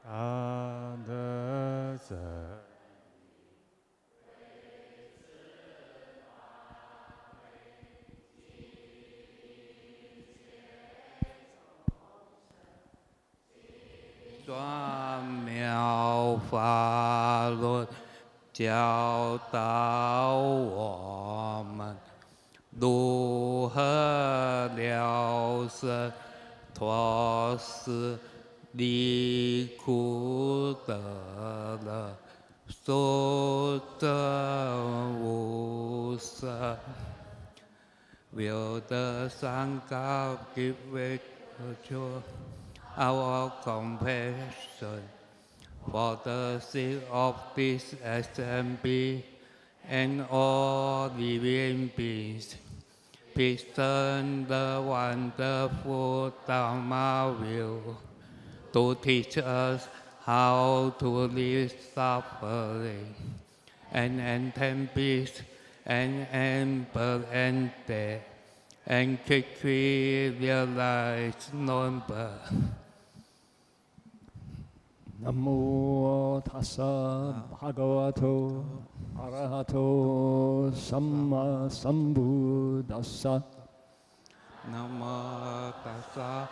others. Doa miao fa luật giáo tạo 我们如何了生脱死离苦得乐殊胜无生 Will the sun God give way to our compassion for the sake of this assembly and all living beings? Present the wonderful Dharma will to teach us how to live suffering and attain peace and birth and death and quickly realize non-birth. Namo tassa bhagavato arahato samma sambuddhassa. Namo tassa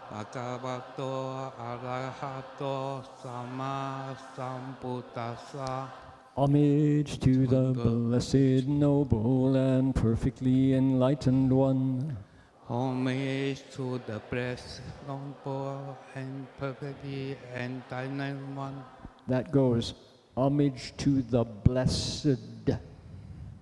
bhagavato arahato samma sambuddhassa. Homage to the blessed, noble, and perfectly enlightened one. Homage to the blessed, noble, and perfectly enlightened one. That goes, homage to the blessed.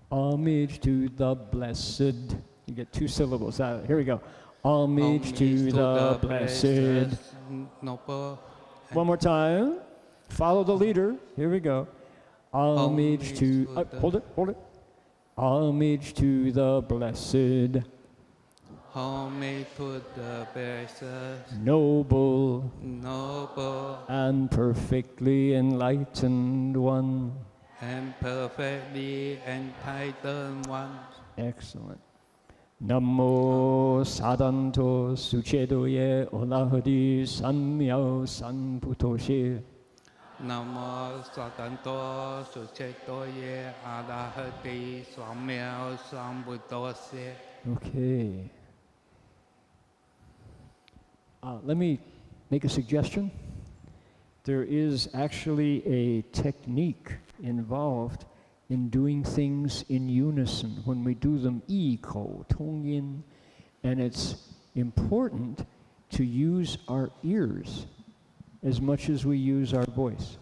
Homage to the blessed. You get 2 syllables out. Here we go. Homage to the blessed. Noble. One more time. Follow the leader. Here we go. Homage to, hold it. Homage to the blessed. Homage to the blessed, Noble, and perfectly enlightened one. And perfectly enlightened one. Excellent. Namo sadanto suchedoye olahadi samyao sanputoshe. Namo sadanto suchedoye olahadi samyao sanputoshe. Okay. Let me make a suggestion. There is actually a technique involved in doing things in unison when we do them 异口同音, and it's important to use our ears as much as we use our voice.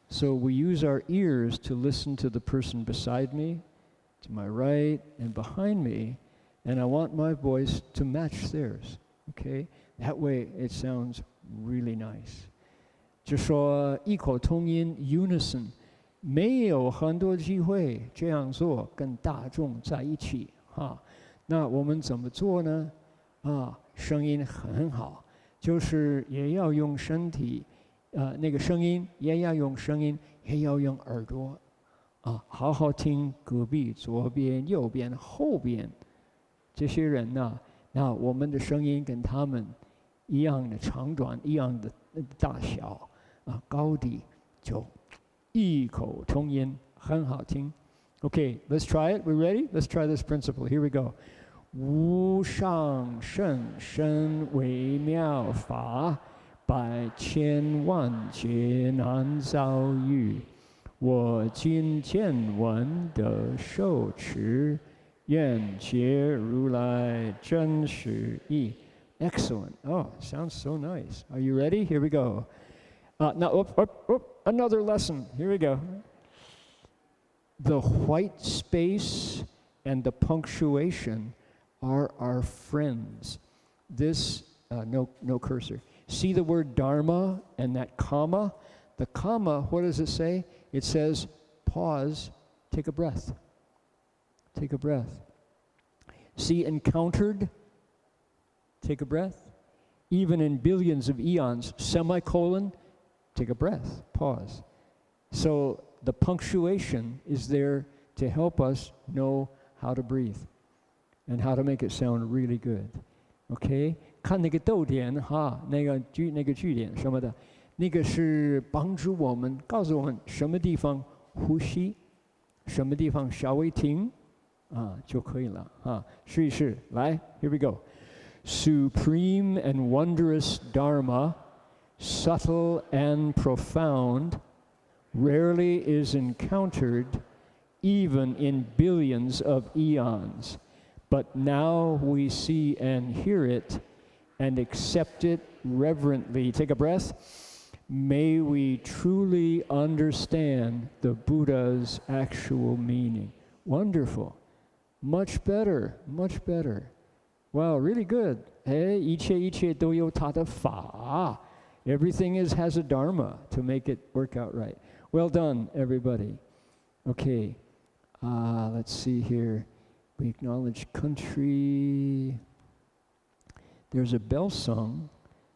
So we use our ears to listen to the person beside me, to my right, and behind me, and I want my voice to match theirs, okay? That way it sounds really nice. 就说异口同音 unison 没有很多机会这样做跟大众在一起哈。那我们怎么做呢？声音很好，就是也要用身体，那个声音也要用声音，也要用耳朵，好好听隔壁、左边、右边、后边这些人呢，那我们的声音跟他们一样的长短，一样的大小，高低就异口同音，很好听。Okay, let's try it. We ready? Let's try this principle. Here we go. 无上甚深微妙法，百千万劫难遭遇。我今见闻得受持，愿解如来真实义。Excellent. Oh, sounds so nice. Are you ready? Here we go. Now, another lesson. Here we go. The white space and the punctuation are our friends. This, no cursor. See the word Dharma and that comma? The comma, what does it say? It says, pause, take a breath. Take a breath. See encountered? Take a breath. Even in billions of eons, semicolon, take a breath, pause. So the punctuation is there to help us know how to breathe and how to make it sound really good. Okay? 看那个逗点哈，那个句点什么的，那个是帮助我们，告诉我们什么地方呼吸，什么地方稍微停，就可以了啊。试一试，来 ，Here we go. Supreme and wondrous Dharma, subtle and profound, rarely is encountered even in billions of eons. But now we see and hear it and accept it reverently. Take a breath. May we truly understand the Buddha's actual meaning. Wonderful. Much better, much better. Wow, really good. Hey, 一切都有它的法. Everything has a dharma to make it work out right. Well done, everybody. Okay, let's see here. We acknowledge country. There's a bell song.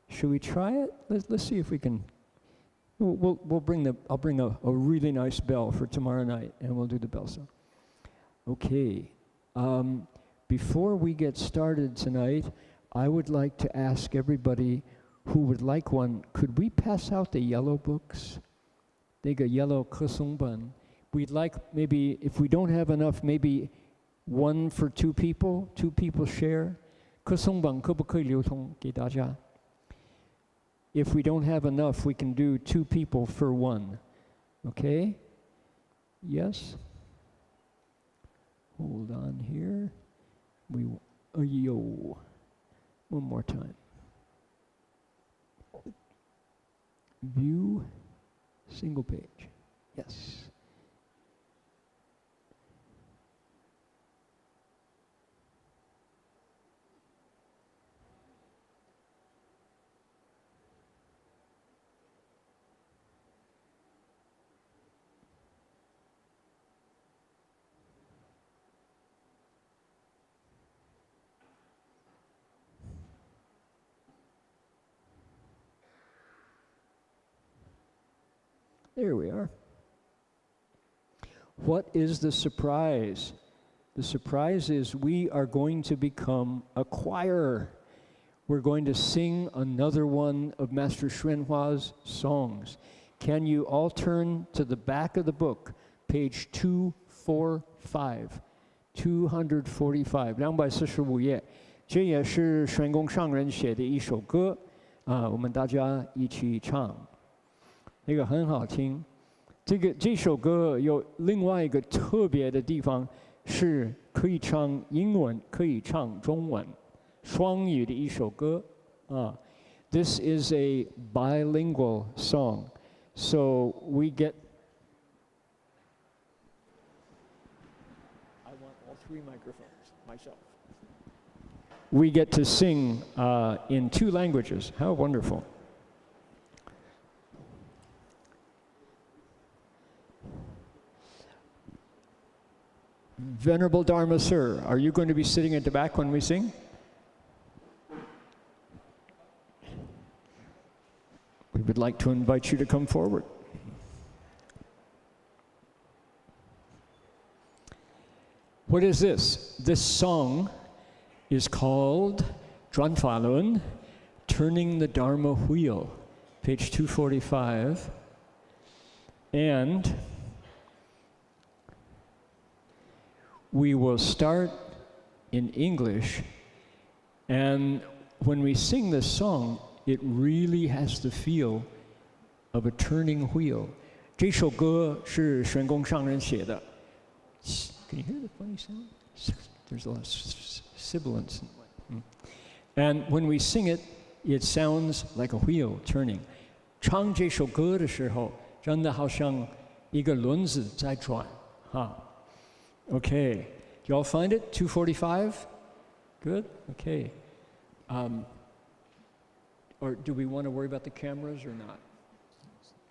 Should we try it? Let's see if we can. I'll bring a really nice bell for tomorrow night, and we'll do the bell song. Okay. Before we get started tonight, I would like to ask everybody who would like one, could we pass out the yellow books? 那个 yellow 课诵本. We'd like maybe, if we don't have enough, maybe one for two people share. 课诵本可不可以流通给大家? If we don't have enough, we can do 2 people for 1. Okay? Yes? Hold on here. Yo. One more time. View, single page. Yes. There we are. What is the surprise? The surprise is we are going to become a choir. We're going to sing another one of Master Hua's songs. Can you all turn to the back of the book, page 245. 245, 245页. 这也是玄公上人写的一首歌，我们大家一起唱。那个很好听。这首歌有另外一个特别的地方，是可以唱英文，可以唱中文，双语的一首歌。This is a bilingual song, so we get. I want all 3 microphones myself. We get to sing in 2 languages. How wonderful. Venerable Dharma, sir, are you going to be sitting at the back when we sing? We would like to invite you to come forward. What is this? This song is called 转法轮, Turning the Dharma Wheel, page 245. And we will start in English, and when we sing this song, it really has the feel of a turning wheel. 这首歌是玄公上人写的. Can you hear the funny sound? There's a lot of sibilance. And when we sing it, it sounds like a wheel turning. 唱这首歌的时候，真的好像一个轮子在转，哈。Okay, do you all find it? 245? Good? Okay. Or do we want to worry about the cameras or not?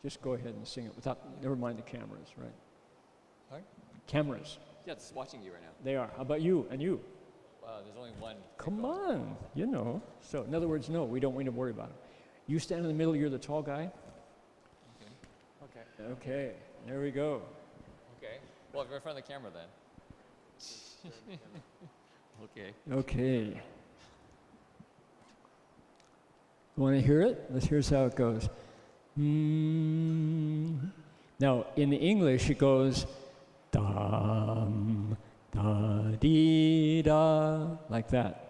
Just go ahead and sing it without, never mind the cameras, right? Sorry? Cameras. Yeah, it's watching you right now. They are. How about you and you? There's only one. Come on, you know. So in other words, no, we don't need to worry about it. You stand in the middle, you're the tall guy. Okay. Okay, there we go. Okay. Well, if you're in front of the camera then. Okay. Okay. Want to hear it? Here's how it goes. Now, in the English, it goes dam, da, dee, da, like that.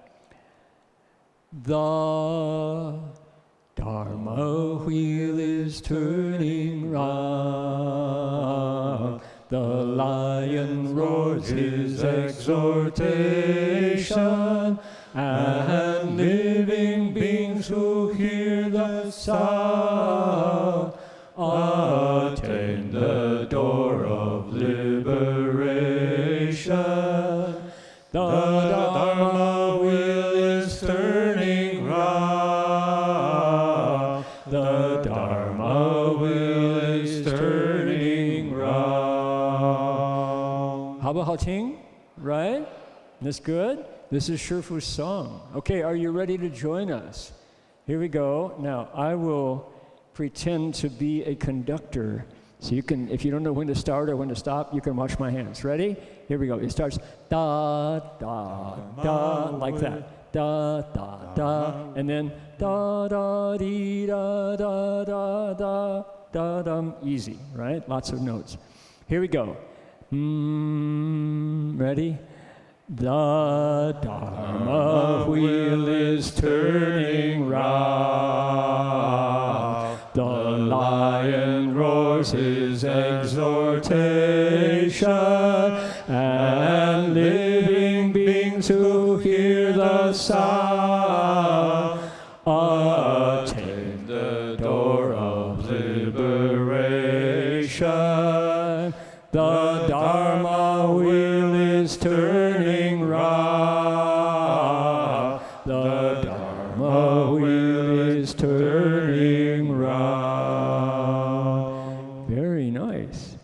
The Dharma wheel is turning round. The lion roars his exhortation, and living beings who hear the sound attain the door of liberation. The Dharma wheel is turning round. The Dharma wheel is turning round. 好不好听? Right? That's good? This is Shifu's song. Okay, are you ready to join us? Here we go. Now, I will pretend to be a conductor. So you can, if you don't know when to start or when to stop, you can watch my hands. Ready? Here we go. It starts da, da, da, like that. Da, da, da. And then da, da, dee, da, da, da, da, da, dum. Easy, right? Lots of notes. Here we go. Ready? The Dharma wheel is turning round. The lion roars his exhortation, and living beings who hear the sound attain the door of liberation. The Dharma wheel is turning round. The Dharma wheel is turning round. Very nice.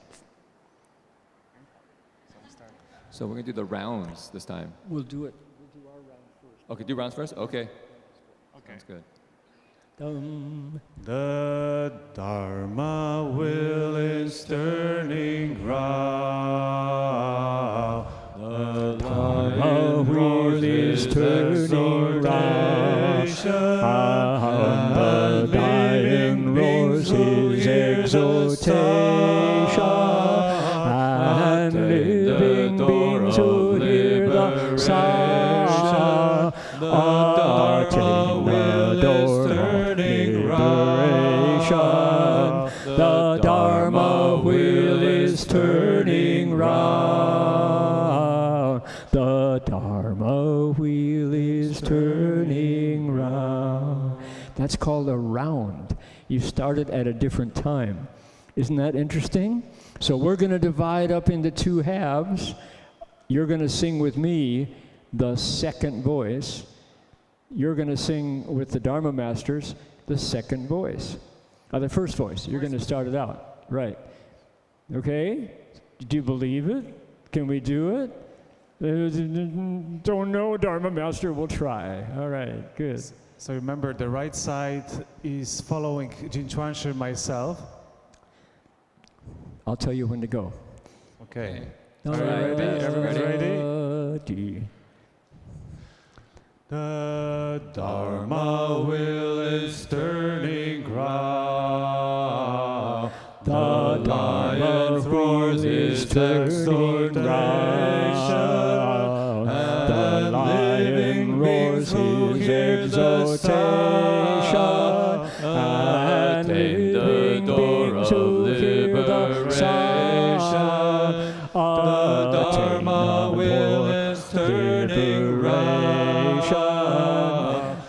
So we're going to do the rounds this time. We'll do it. We'll do our round first. Okay, do rounds first? Okay. Sounds good. The Dharma wheel is turning round. The Dharma wheel is turning round. The lion roars his exhortation, and living beings who hear the sound attain the door of liberation. The Dharma wheel is turning round. The Dharma wheel is turning round. That's called a round. You started at a different time. Isn't that interesting? So we're going to divide up into two halves. You're going to sing with me the second voice. You're going to sing with the Dharma masters the second voice. The first voice. You're going to start it out. Right. Okay? Do you believe it? Can we do it? Don't know, Dharma master. We'll try. All right. Good. So remember, the right side is following Jin Chuanshi myself. I'll tell you when to go. Okay. All Are you ready? Everybody ready? The Dharma wheel is turning round. The Dharma wheel is turning round. The living beings who hear the sound attain the door of liberation. The Dharma wheel is turning round.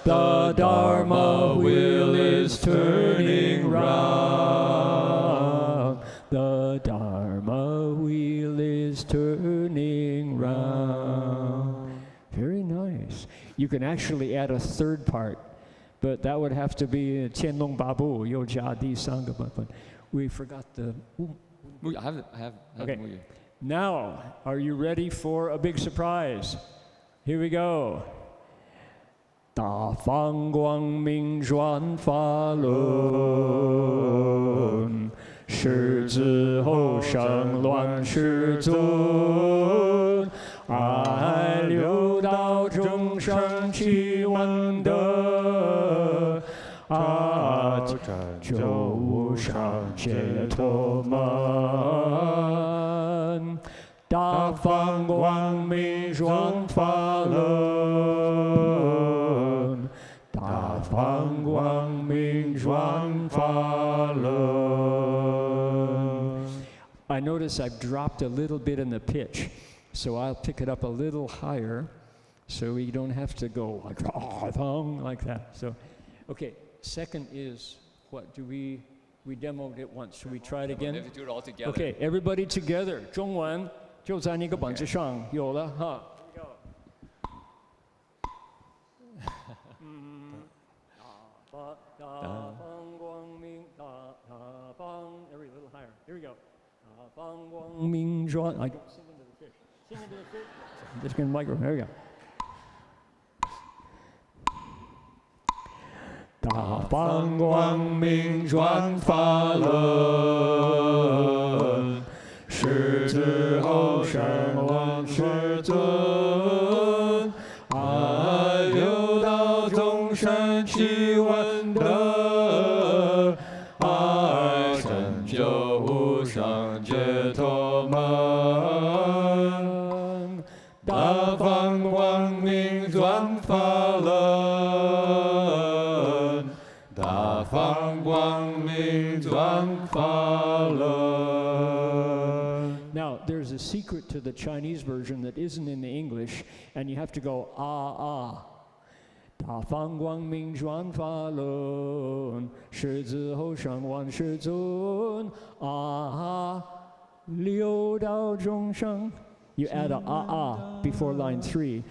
The Dharma wheel is turning round. The Dharma wheel is turning round. Very nice. You can actually add a third part, but that would have to be Qianlong Babu, Yo Jia Di Sangha, but we forgot the... I have Okay. Now, are you ready for a big surprise? Here we go. 大放光明转法轮，十字后生乱世尊，爱流到众生起万德，救无后上解脱门，大放光明转法轮，大放光明转法轮。I notice I've dropped a little bit in the pitch, so I'll pick it up a little higher, so we don't have to go like that. So, okay. Second is what? We demoed it once. Should we try it again? We have to do it all together. Okay, everybody together. 中文就在那个本子上有了哈。Every little higher. Here we go. 大放光明转. I don't sing into the fish. Sing into the fish. I'm just going to microphone. There we go. 大放光明转法轮，狮子吼声万世尊，爱六道众生起闻得，爱成就无上解脱门，大放光明转法轮。Now, there's a secret to the Chinese version that isn't in the English, and you have to go ah ah. 大放光明转法轮，狮子吼声万世尊啊，六道众生。You add a ah ah before line 3.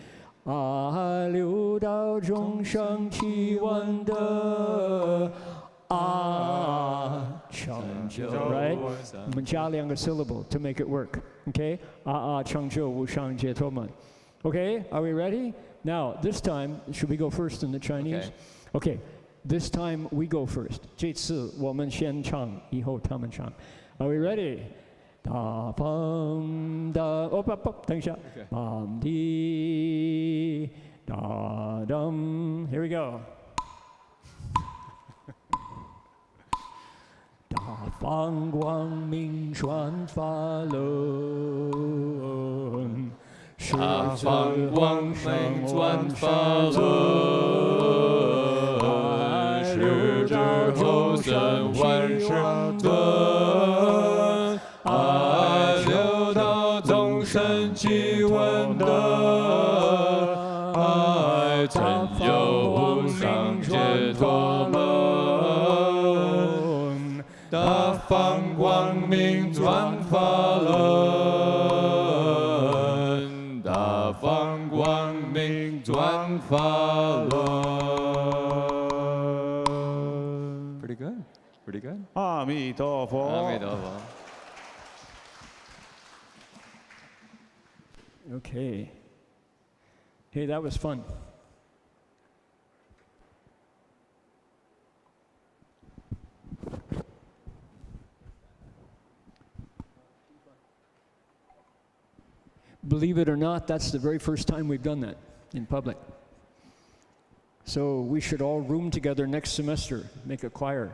啊，六道众生起闻得。Right? 我们加2个 syllable to make it work. Okay? 成就无上解脱门. Okay? Are we ready? Now, this time, should we go first in the Chinese? Okay. This time we go first. 这次我们先唱，以后他们唱. Are we ready? 大风大等一下. Here we go. 大放光明转法轮，大放光明转法轮，狮子吼声万世尊，爱六道众生起闻得，爱成就无上解脱门。大放光明转法轮，大放光明转法轮。Pretty good. Pretty good. 阿弥陀佛。阿弥陀佛。Okay. Hey, that was fun. Believe it or not, that's the very first time we've done that in public. So we should all room together next semester, make a choir.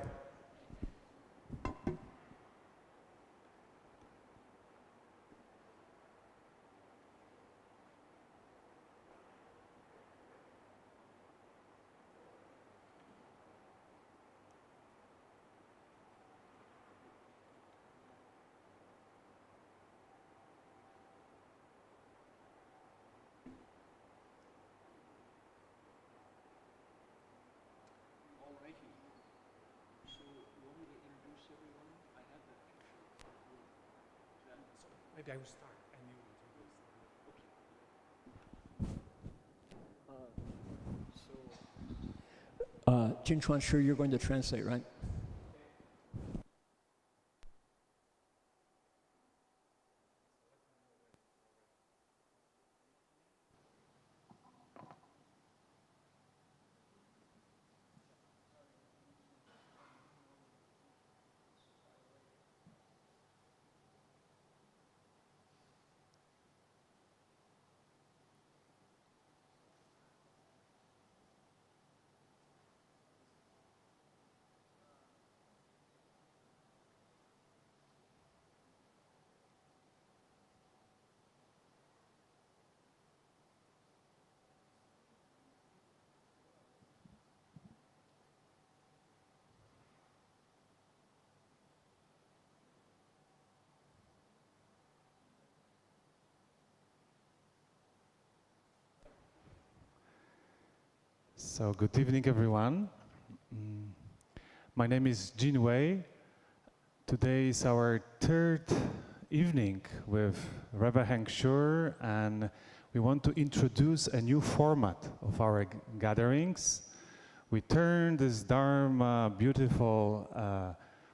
Maybe I will start and you will do Jinchuan, sure you're going to translate, right? So good evening, everyone. My name is Jin Wei. Today is our third evening with Reverend Heng Sure, and we want to introduce a new format of our gatherings. We turned this Dharma beautiful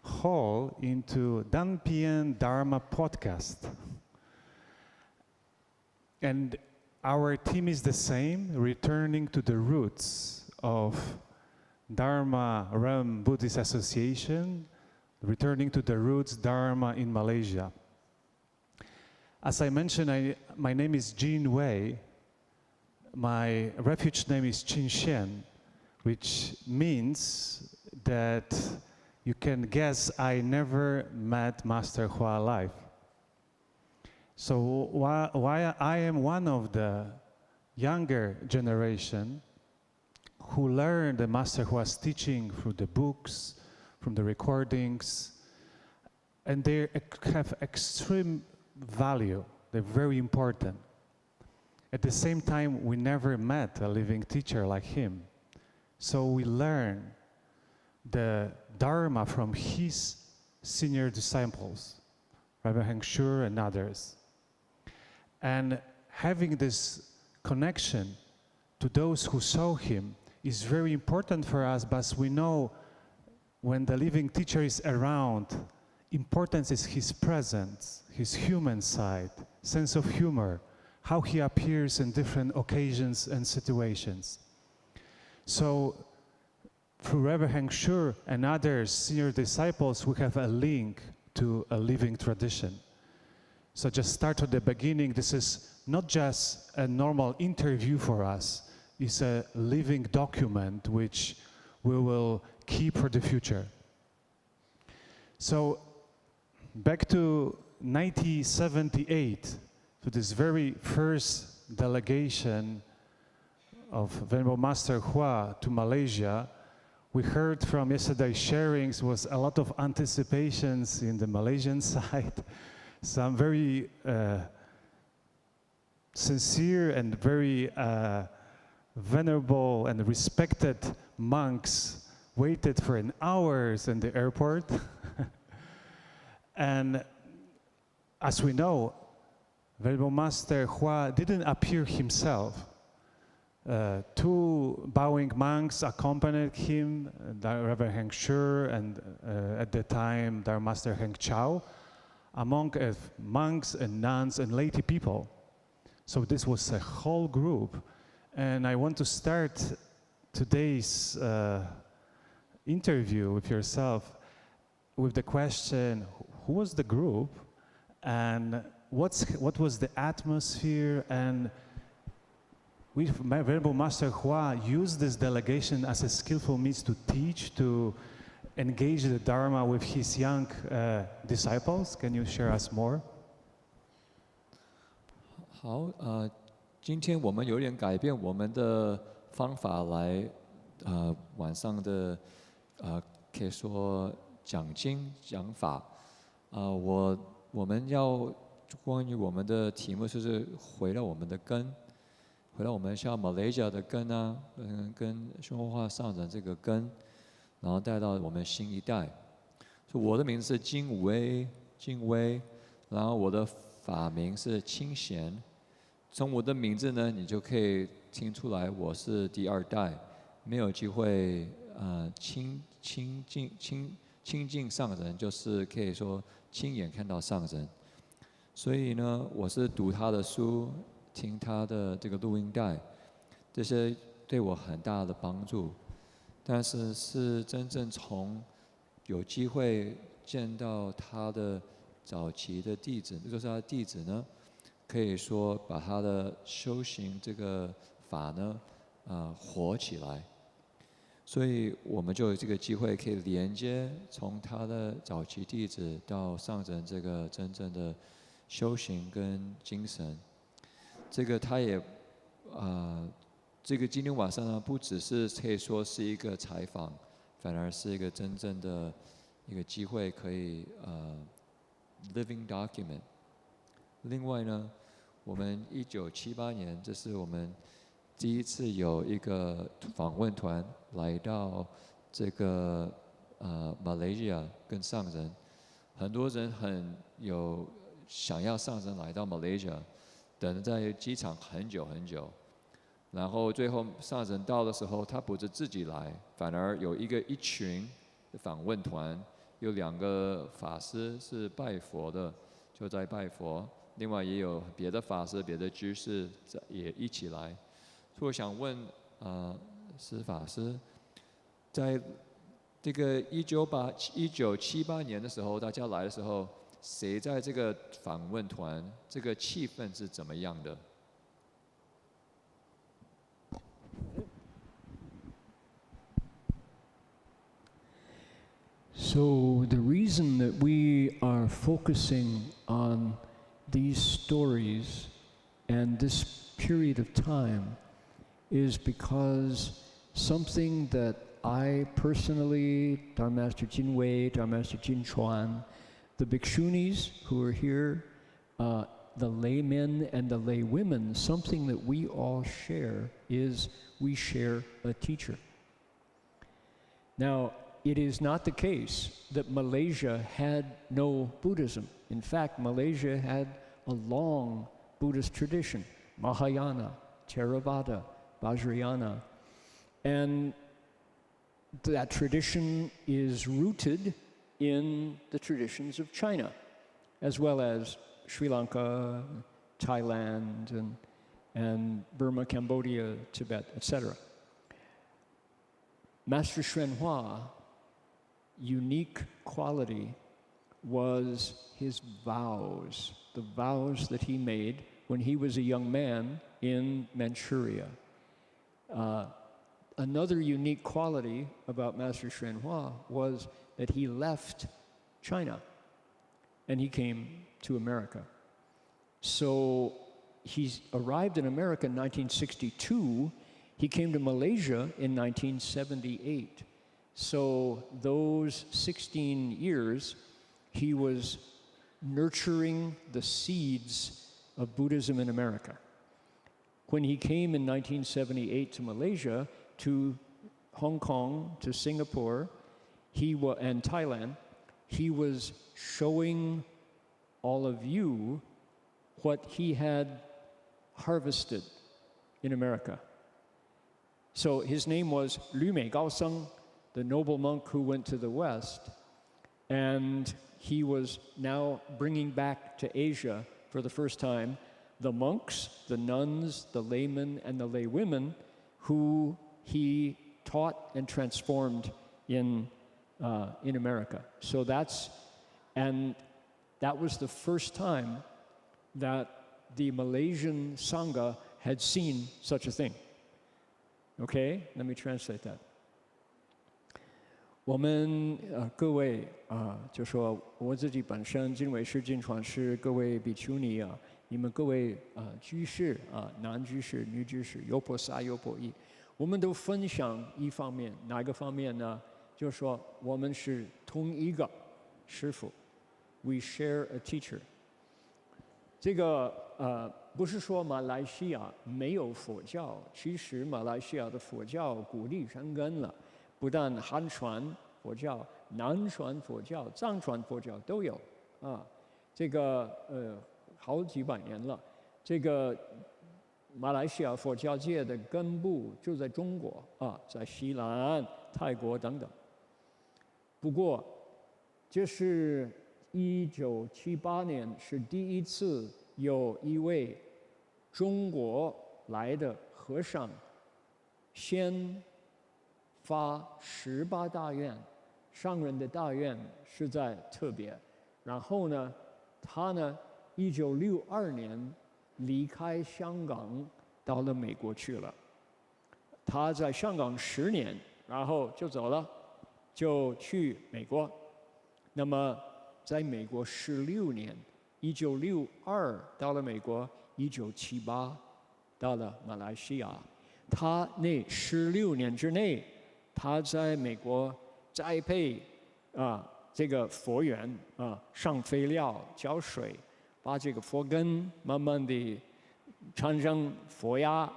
hall into Danpian Dharma podcast. And our theme is the same, returning to the roots of Dharma Realm Buddhist Association, returning to the roots Dharma in Malaysia. As I mentioned, my name is Jin Wei. My refuge name is Chin Shen, which means that you can guess I never met Master Hua live. So while I am one of the younger generation who learned the Master Hua's teaching through the books, from the recordings, and they have extreme value. They're very important. At the same time, we never met a living teacher like him. So we learn the Dharma from his senior disciples, Reverend Heng Sure and others. And having this connection to those who saw him is very important for us, but we know when the living teacher is around, importance is his presence, his human side, sense of humor, how he appears in different occasions and situations. So through Reverend Heng Sure and other senior disciples, we have a link to a living tradition. So just start at the beginning. This is not just a normal interview for us. It's a living document which we will keep for the future. So back to 1978, to this very first delegation of Venerable Master Hua to Malaysia, we heard from yesterday's sharings was a lot of anticipations in the Malaysian side. Some very sincere and very venerable and respected monks waited for an hours in the airport. And as we know, Venerable Master Hua didn't appear himself. Two bowing monks accompanied him, Reverend Heng Sure and at the time Dharma Master Heng Chao, among monks and nuns and laity people. So this was a whole group. And I want to start today's interview with yourself with the question, who was the group and what was the atmosphere? And Venerable Master Hua used this delegation as a skillful means to teach, to engage the Dharma with his young disciples. Can you share us more? 好，今天我们有点改变我们的方法来，晚上的，可以说讲经讲法，我们要关于我们的题目就是回到我们的根，回到我们像 Malaysia 的根啊，跟中国化上人这个根。然后带到我们新一代。所以我的名字是金威，然后我的法名是清贤。从我的名字呢，你就可以听出来我是第二代，没有机会亲近上人，就是可以说亲眼看到上人。所以呢，我是读他的书，听他的这个录音带，这些对我很大的帮助。但是是真正从有机会见到他的早期的弟子，就是他的弟子呢，可以说把他的修行这个法呢，活起来。所以我们就有这个机会可以连接从他的早期弟子到上人这个真正的修行跟精神。这个他也这个今天晚上呢，不只是可以说是一个采访，反而是一个真正的一个机会，可以living document。另外呢，我们1978年，这是我们第一次有一个访问团来到这个马来西亚跟上人，很多人很有想要上人来到马来西亚，等在机场很久很久，然后最后上人到的时候，他不是自己来，反而有一群访问团，有2个法师是拜佛的，就在拜佛，另外也有别的法师、别的居士也一起来。所以我想问施法师，在这个1978年的时候，大家来的时候，谁在这个访问团？这个气氛是怎么样的？ So the reason that we are focusing on these stories and this period of time is because something that I personally, Dharma Master Jin Wei, Dharma Master Jin Chuan, the bhikshunis who are here, the laymen and the laywomen, something that we all share is we share a teacher. Now, it is not the case that Malaysia had no Buddhism. In fact, Malaysia had a long Buddhist tradition, Mahayana, Theravada, Vajrayana. And that tradition is rooted in the traditions of China, as well as Sri Lanka, Thailand, and Burma, Cambodia, Tibet, etc. Master Hua, unique quality was his vows, the vows that he made when he was a young man in Manchuria. Another unique quality about Master Hua was that he left China and he came to America. So he arrived in America in 1962. He came to Malaysia in 1978. So those 16 years, he was nurturing the seeds of Buddhism in America. When he came in 1978 to Malaysia, to Hong Kong, to Singapore, and Thailand, he was showing all of you what he had harvested in America. So his name was Lü Mei Gao Seng, the noble monk who went to the West, and he was now bringing back to Asia for the first time the monks, the nuns, the laymen, and the laywomen who he taught and transformed in America. So that was the first time that the Malaysian Sangha had seen such a thing. Okay, let me translate that. 我们各位就说我自己本身经纬师、经传师，各位比丘尼你们各位居士男居士、女居士、优婆塞、优婆夷，我们都分享一方面，哪一个方面呢？就是说我们是同一个师父 ，we share a teacher。这个不是说马来西亚没有佛教，其实马来西亚的佛教鼓励生根了。 不但汉传佛教、南传佛教、藏传佛教都有这个好几百年了。这个马来西亚佛教界的根部就在中国在西南、泰国等等。不过，这是1978年是第一次有一位中国来的和尚先 发18大愿，上人的大愿实在特别。然后呢，他呢，1962年离开香港，到了美国去了。他在香港10年，然后就走了，就去美国。那么在美国16年，1962到了美国，1978到了马来西亚。他那16年之内， 他在美国栽培这个佛缘上肥料、浇水，把这个佛根慢慢地产生佛芽，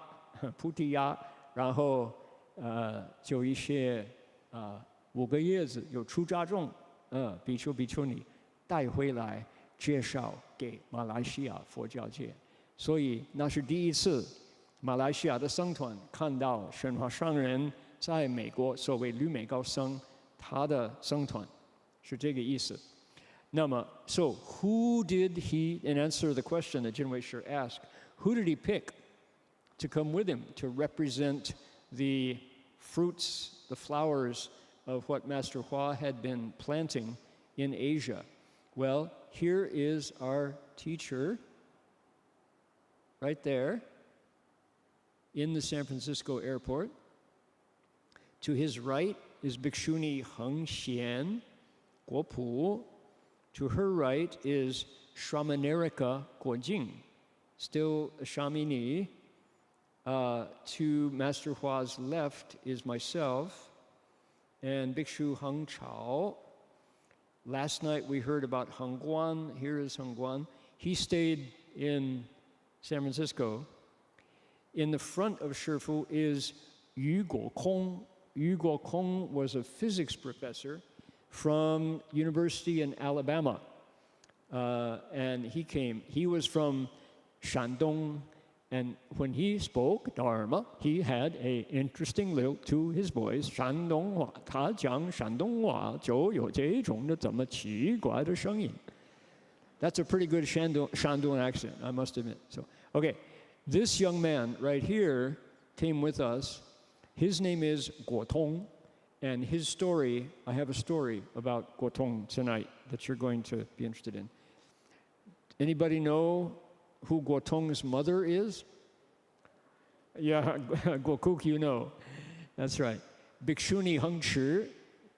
菩提亚，然后就一些5个叶子有出家众，比丘比丘尼带回来介绍给马来西亚佛教界，所以那是第一次马来西亚的僧团看到神华上人在美国所谓旅美高僧他的僧团，是这个意思。那么 so who did he, in answer to the question that Jinwei Shi asked, who did he pick to come with him to represent the fruits, the flowers of what Master Hua had been planting in Asia? Well, here is our teacher, right there, in the San Francisco airport. To his right is Bhikshuni Heng Xian, Guopu. To her right is Shramanarika Guojing, still a Shamini. To Master Hua's left is myself and Bhikshu Heng Chao. Last night we heard about Heng Guan. Here is Heng Guan. He stayed in San Francisco. In the front of Shifu is Yu Guokong. Yu Guokong was a physics professor from University in Alabama. And he was from Shandong. And when he spoke Dharma, he had an interesting lilt to his voice. 山东话，他讲山东话就有这种的这么奇怪的声音。That's a pretty good Shandong accent, I must admit. So, okay, this young man right here came with us. His name is Guo Tong, and his story, I have a story about Guo Tong tonight that you're going to be interested in. Anybody know who Guo Tong's mother is? Yeah, Guo Kuk, you know. That's right. Bhikshuni Heng Sure,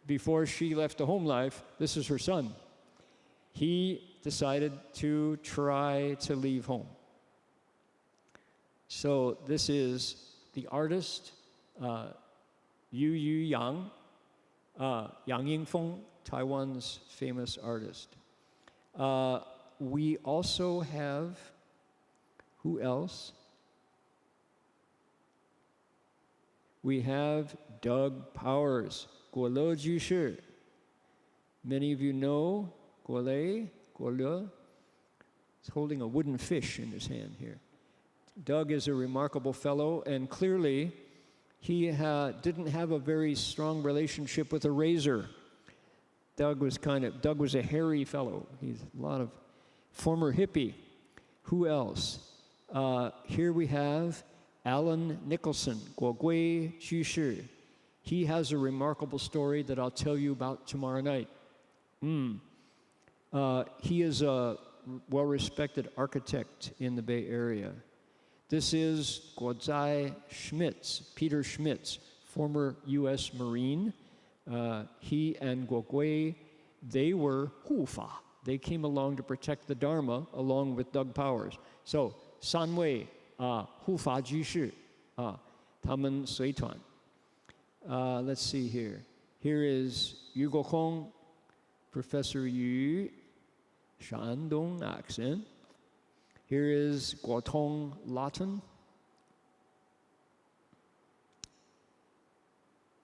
before she left the home life, this is her son. He decided to try to leave home. So this is the artist, Yu Yang, Yang Yingfeng, Taiwan's famous artist. We also have, who else? We have Doug Powers, Guo Le Ju Shi. Many of you know Guo Le. He's holding a wooden fish in his hand here. Doug is a remarkable fellow, and clearly he didn't have a very strong relationship with a razor. Doug was a hairy fellow. He's a lot of former hippie. Who else? Here we have Alan Nicholson, Guo Gui Ju Shi. He has a remarkable story that I'll tell you about tomorrow night. He is a well-respected architect in the Bay Area. This is Guozai Schmitz, Peter Schmitz, former U.S. Marine. He and Guo Gui, they were Hufa. They came along to protect the Dharma along with Doug Powers. So, Sanwei, Hufa Ji Shi, Tamen Sui Tuan. Let's see here. Here is Yu Guokong, Professor Yu, Shandong accent. Here is Guotong Latin.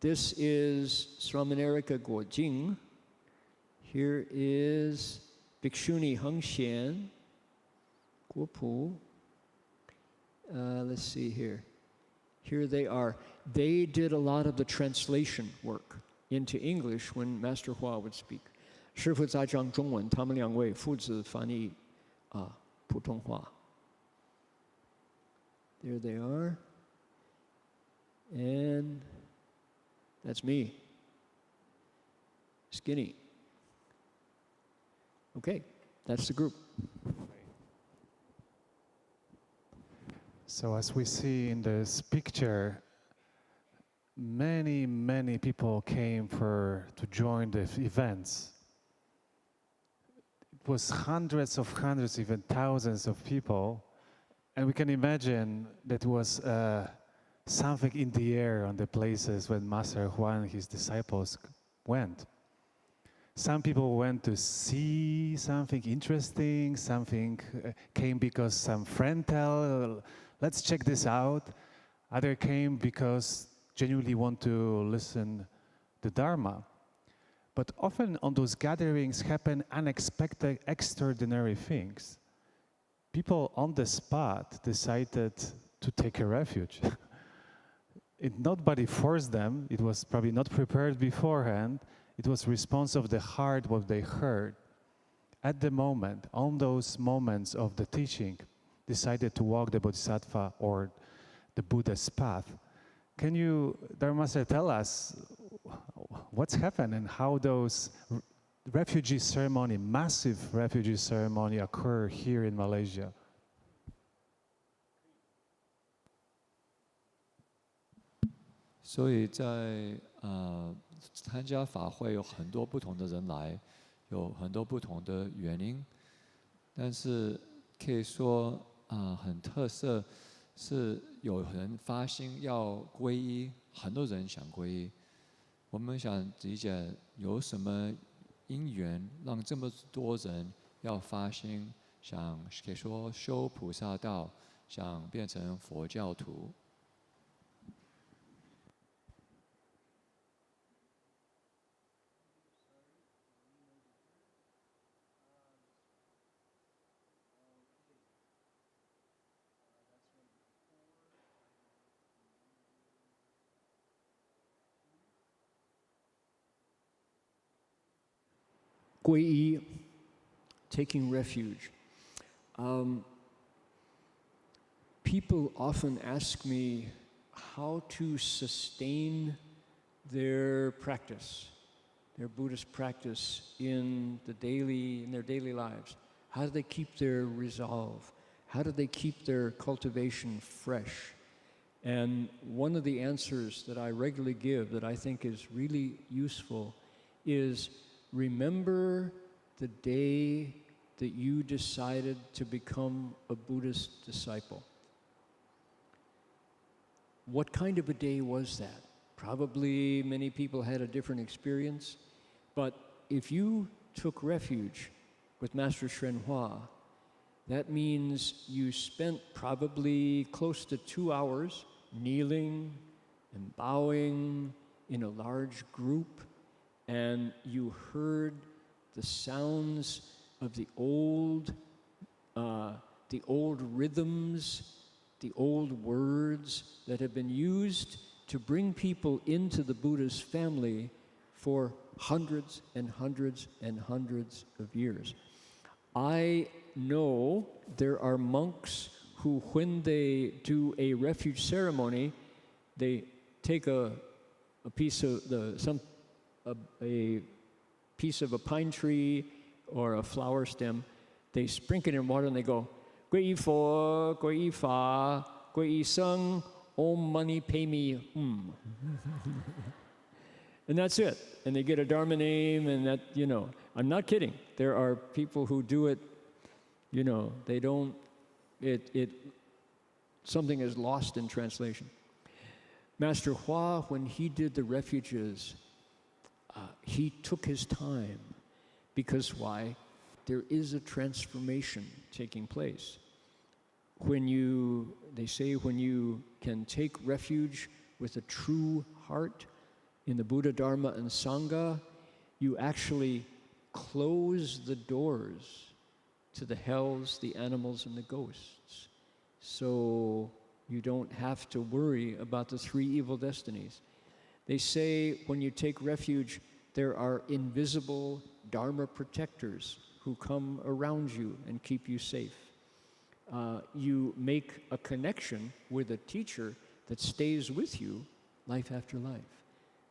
This is Sramanarika Guojing. Here is Bhikshuni Heng Xian, Guopu. Let's see here. Here they are. They did a lot of the translation work into English when Master Hua would speak. 师父在讲中文，他们两位父子翻译普通话。There they are. And that's me. Skinny. Okay, that's the group. So as we see in this picture, many people came to join the events. It was hundreds, even thousands of people. And we can imagine that was something in the air on the places when Master Hua and his disciples went. Some people went to see something interesting, something came because some friend let's check this out. Others came because genuinely want to listen the Dharma. But often on those gatherings happen unexpected, extraordinary things. People on the spot decided to take a refuge. Nobody forced them. It was probably not prepared beforehand. It was response of the heart, what they heard. At the moment, on those moments of the teaching, decided to walk the Bodhisattva or the Buddha's path. Can you, Dharma Master, tell us what's happened and how those refugee ceremony, massive refugee ceremony occur here in Malaysia?所以在参加法会有很多不同的人来，有很多不同的原因，但是可以说很特色是有人发心要皈依，很多人想皈依。我们想理解有什么因缘让这么多人要发心，想可以说修菩萨道，想变成佛教徒。皈依, taking refuge. People often ask me how to sustain their practice, their Buddhist practice in their daily lives. How do they keep their resolve? How do they keep their cultivation fresh? And one of the answers that I regularly give that I think is really useful is remember the day that you decided to become a Buddhist disciple. What kind of a day was that? Probably many people had a different experience, but if you took refuge with Master Hua, that means you spent probably close to 2 hours kneeling and bowing in a large group, and you heard the sounds of the old rhythms, the old words that have been used to bring people into the Buddha's family for hundreds and hundreds and hundreds of years. I know there are monks who, when they do a refuge ceremony, they take a piece of a piece of a pine tree or a flower stem, they sprinkle it in water and they go, 皈依佛, 皈依法, 皈依僧, Om Mani Padme Hum. And that's it. And they get a Dharma name and that, I'm not kidding. There are people who do it, they don't, something is lost in translation. Master Hua, when he did the refuges, he took his time, because why? There is a transformation taking place. They say when you can take refuge with a true heart in the Buddha, Dharma, and Sangha, you actually close the doors to the hells, the animals, and the ghosts. So you don't have to worry about the 3 evil destinies. They say when you take refuge, there are invisible Dharma protectors who come around you and keep you safe. You make a connection with a teacher that stays with you life after life.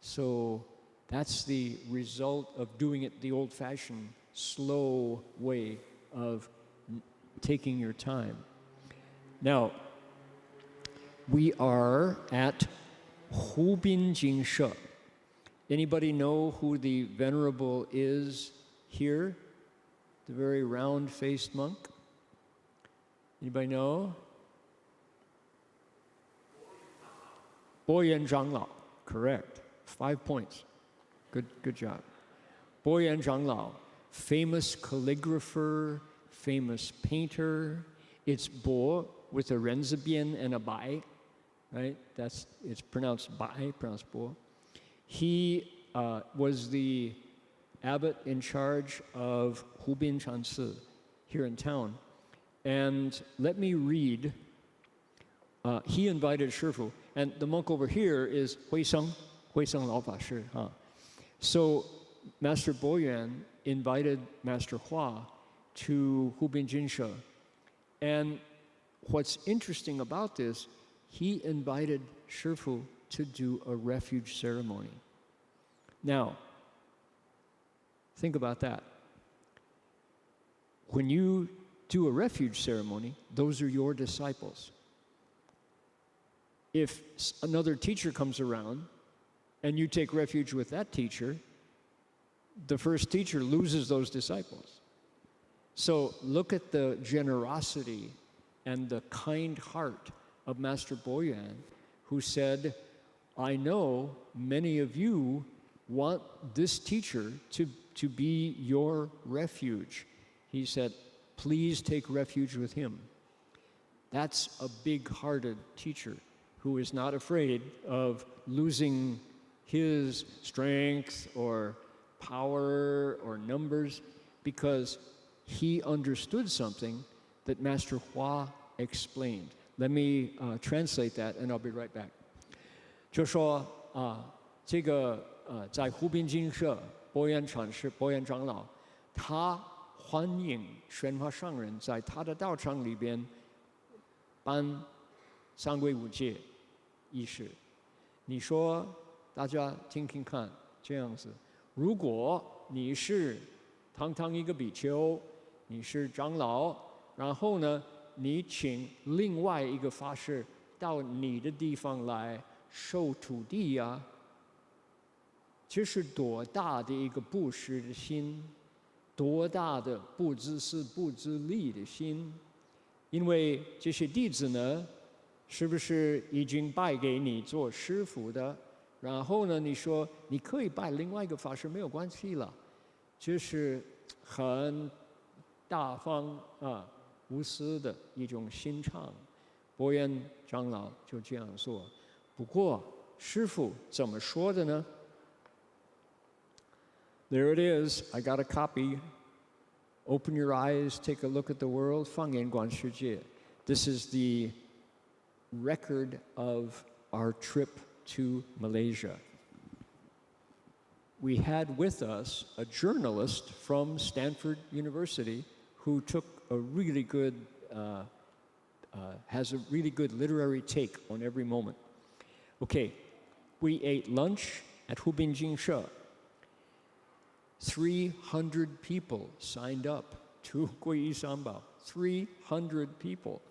So that's the result of doing it the old-fashioned, slow way of taking your time. Now, we are at Hubin Jingshe. Anybody know who the Venerable is here? The very round-faced monk? Anybody know? Boyan Zhanglao, correct. 5 points. Good job. Boyan Zhanglao, famous calligrapher, famous painter. It's Bo with a renzibian and a bai. right? It's pronounced Bai, pronounced Bo. He was the abbot in charge of Hubin Chansi here in town. And let me read, he invited Shifu, and the monk over here is Huiseng Lao Fa Shi. So Master Boyuan invited Master Hua to Hubin Jinshe. And what's interesting about this, he invited Shifu to do a refuge ceremony. Now, think about that. When you do a refuge ceremony, those are your disciples. If another teacher comes around and you take refuge with that teacher, the first teacher loses those disciples. So look at the generosity and the kind heart of Master Boyuan, who said, I know many of you want this teacher to be your refuge. He said, please take refuge with him. That's a big-hearted teacher who is not afraid of losing his strength or power or numbers, because he understood something that Master Hua explained. Let me translate that, and I'll be right back. 就说这个在湖滨精舍波元禅师、波元长老，他欢迎宣化上人在他的道场里边办三皈五戒仪式。你说大家听听看，这样子，如果你是堂堂一个比丘，你是长老，然后呢，你请另外一个法师到你的地方来受土地呀，这是多大的一个布施的心，多大的不自私不自利的心。因为这些弟子呢，是不是已经拜给你做师父的？然后呢，你说你可以拜另外一个法师，没有关系了，这是很大方无私的一种心肠。博元长老就这样做。不过师父怎么说的呢？ There it is. I got a copy. Open your eyes, take a look at the world. 放眼观世界. This is the record of our trip to Malaysia. We had with us a journalist from Stanford University who took a really good, has a really good literary take on every moment. Okay, we ate lunch at Hubin Jinshe. 300 people signed up to Gui Sambao. 300 people.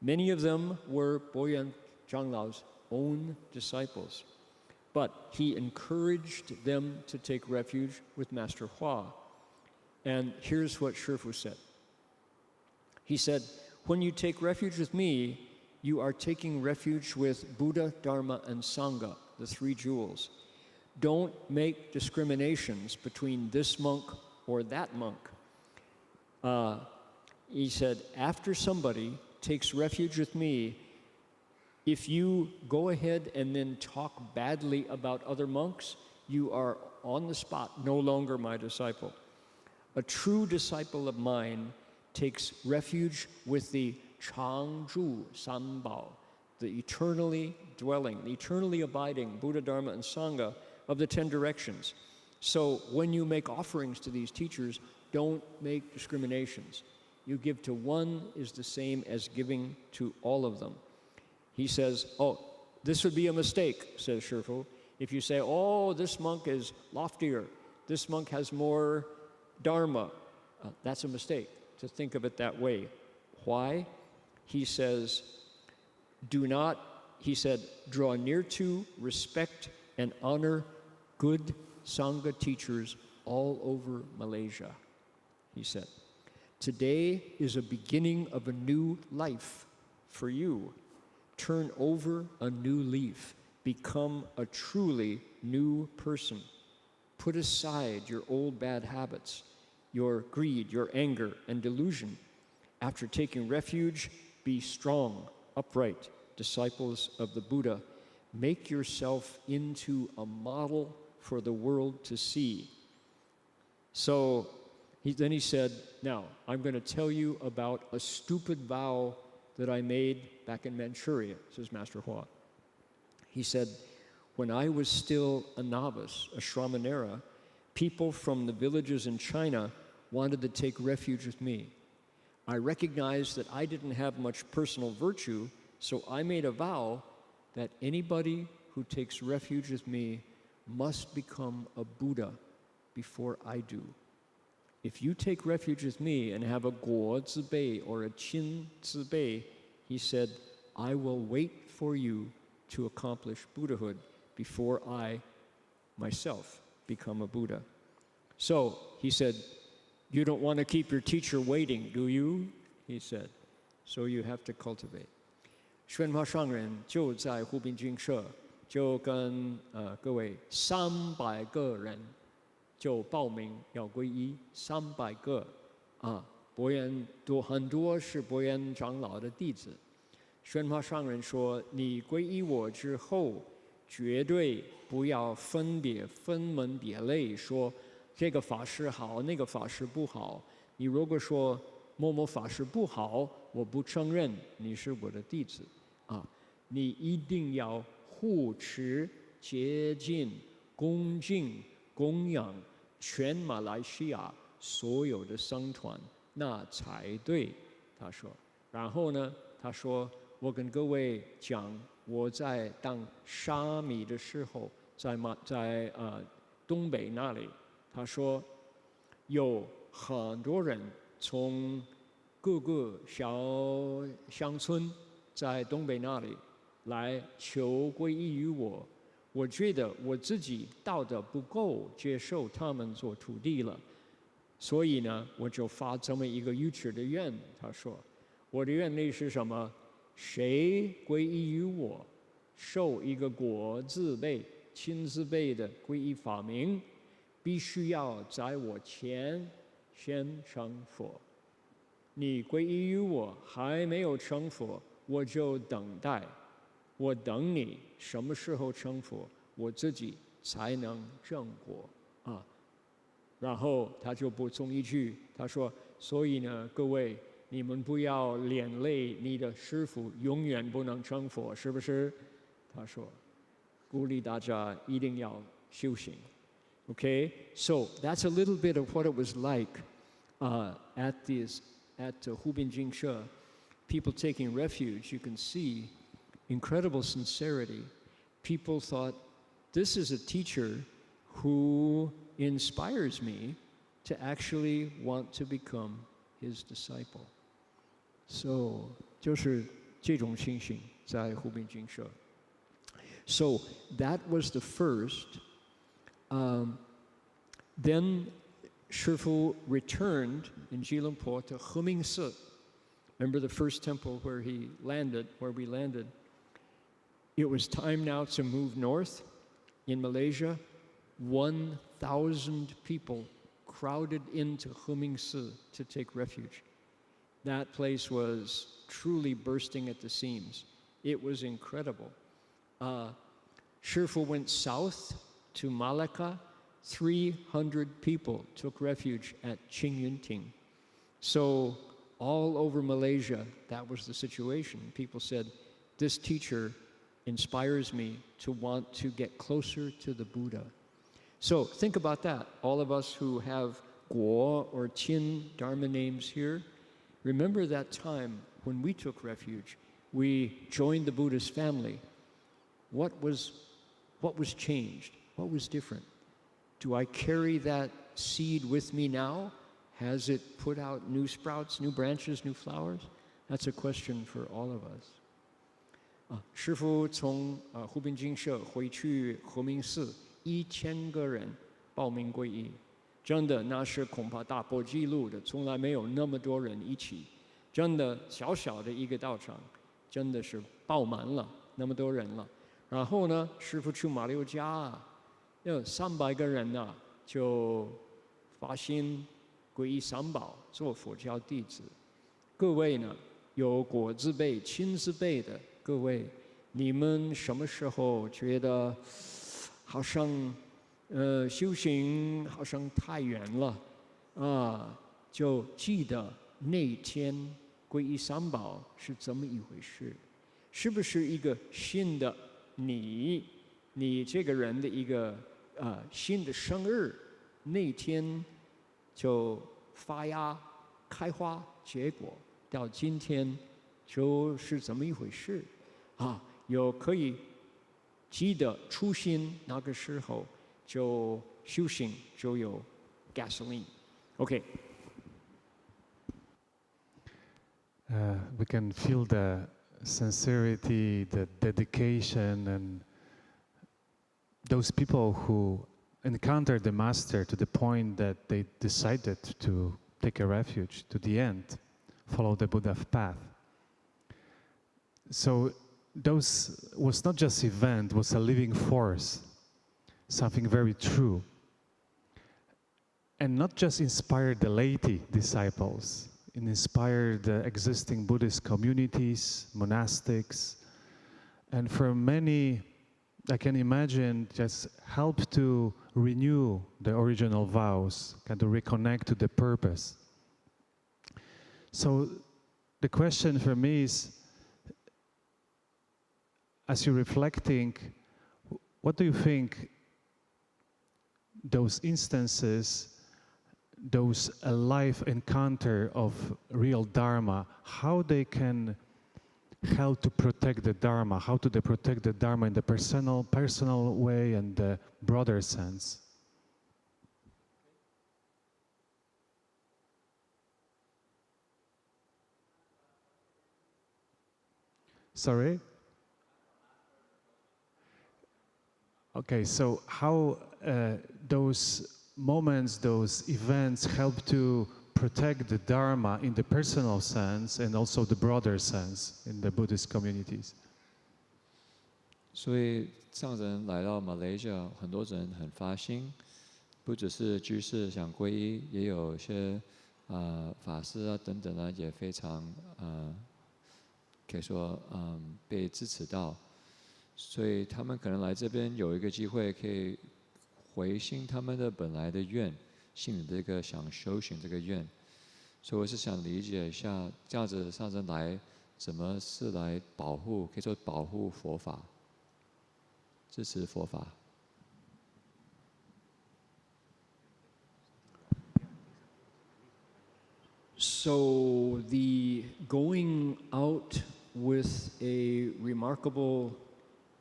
Many of them were Boyan Zhanglao's own disciples. But he encouraged them to take refuge with Master Hua. And here's what Shifu said. He said, when you take refuge with me, you are taking refuge with Buddha, Dharma, and Sangha, the three jewels. Don't make discriminations between this monk or that monk. He said, after somebody takes refuge with me, if you go ahead and then talk badly about other monks, you are on the spot no longer my disciple. A true disciple of mine takes refuge with the Changzhu Sanbao, the eternally dwelling, the eternally abiding Buddha, Dharma, and Sangha of the 10 directions. So when you make offerings to these teachers, don't make discriminations. You give to one is the same as giving to all of them. He says, oh, this would be a mistake, says Shifu, if you say, oh, this monk is loftier, this monk has more Dharma. That's a mistake to think of it that way. Why? He says, he said, draw near to, respect, and honor good Sangha teachers all over Malaysia, he said. Today is a beginning of a new life for you. Turn over a new leaf. Become a truly new person. Put aside your old bad habits, your greed, your anger, and delusion. After taking refuge, be strong, upright, disciples of the Buddha. Make yourself into a model for the world to see. So then he said, now, I'm going to tell you about a stupid vow that I made back in Manchuria, says Master Hua. He said, when I was still a novice, a Shramanera, people from the villages in China wanted to take refuge with me. I recognized that I didn't have much personal virtue, so I made a vow that anybody who takes refuge with me must become a Buddha before I do. If you take refuge with me and have a guo zibei or a qin zibei, he said, I will wait for you to accomplish Buddhahood before I, myself, become a Buddha. So, he said, you don't want to keep your teacher waiting, do you? He said, so you have to cultivate. 宣化上人就在护滨精舍，就跟各位300个人就报名要皈依，300个啊，很多是博渊长老的弟子。宣化上人说：“你皈依我之后，绝对不要分门别类，说这个法师好，那个法师不好。你如果说某某法师不好，我不承认你是我的弟子啊！你一定要护持、洁净、恭敬、供养全马来西亚所有的僧团，那才对。”他说，然后呢，他说。我跟各位讲，我在当沙弥的时候，在东北那里，他说有很多人从各个小乡村在东北那里来求皈依于我。我觉得我自己道德不够，接受他们做徒弟了，所以呢，我就发这么一个愚痴的愿。他说，我的愿力是什么？谁皈依于我，受一个果字辈、亲字辈的皈依法名，必须要在我前先成佛。你皈依于我还没有成佛，我就等待，我等你什么时候成佛，我自己才能正果啊。然后他就补充一句，他说：“所以呢，各位。”你们不要连累你的师父，永远不能成佛，是不是？他说，鼓励大家一定要修行。Okay, so that's a little bit of what it was like at Hubin Jingshe. People taking refuge. You can see incredible sincerity. People thought, this is a teacher who inspires me to actually want to become his disciple. So, 就是这种情形在护滨精舍。So that was the first. Then Shifu returned in Jilampo to Homing Se. Remember the first temple where we landed? It was time now to move north. In Malaysia, 1,000 people crowded into Homing Se to take refuge. That place was truly bursting at the seams. It was incredible. Shifu went south to Malacca. 300 people took refuge at Qingyunting. So all over Malaysia, that was the situation. People said, this teacher inspires me to want to get closer to the Buddha. So think about that. All of us who have Guo or Qin Dharma names here, remember that time when we took refuge, we joined the Buddhist family. What was changed? What was different? Do I carry that seed with me now? Has it put out new sprouts, new branches, new flowers? That's a question for all of us. 师父从护滨精舍回去和明寺，1000个人报名皈依，真的那是恐怕打破纪录的，从来没有那么多人一起，真的小小的一个道场，真的是爆满了，那么多人了。然后呢，师父去马六甲啊，有300个人呐，就发心皈依三宝，做佛教弟子。各位呢，有果字辈、亲字辈的，各位，你们什么时候觉得好像修行好像太远了啊？就记得那天皈依三宝是怎么一回事？是不是一个新的你这个人的一个新的生日？那天就发芽、开花、结果，到今天就是怎么一回事？啊，有可以记得初心，那个时候就修行就有 gasoline。OK。We can feel the sincerity, the dedication, and those people who encountered the Master to the point that they decided to take a refuge to the end, follow the Buddha path. So those was not just event, was a living force, something very true. And not just inspired the laity disciples, it inspired the existing Buddhist communities, monastics, and for many, I can imagine, just help to renew the original vows, kind of reconnect to the purpose. So the question for me is, as you're reflecting, what do you think those instances, those alive encounter of real Dharma, how they can help to protect the Dharma, how to protect the Dharma in the personal way and the broader sense? Sorry? Okay, so how those moments, those events help to protect the Dharma in the personal sense and also the broader sense in the Buddhist communities? 所以上人来到马来西亚，很多人很发心，不只是居士想皈依，也有一些法师啊等等啊，也非常可以说被支持到，所以他们可能来这边有一个机会可以回信他们的本来的愿，心里这个想修行这个愿，所以我是想理解一下，这样子上人来怎么是来保护，可以说保护佛法，支持佛法。So the going out with a remarkable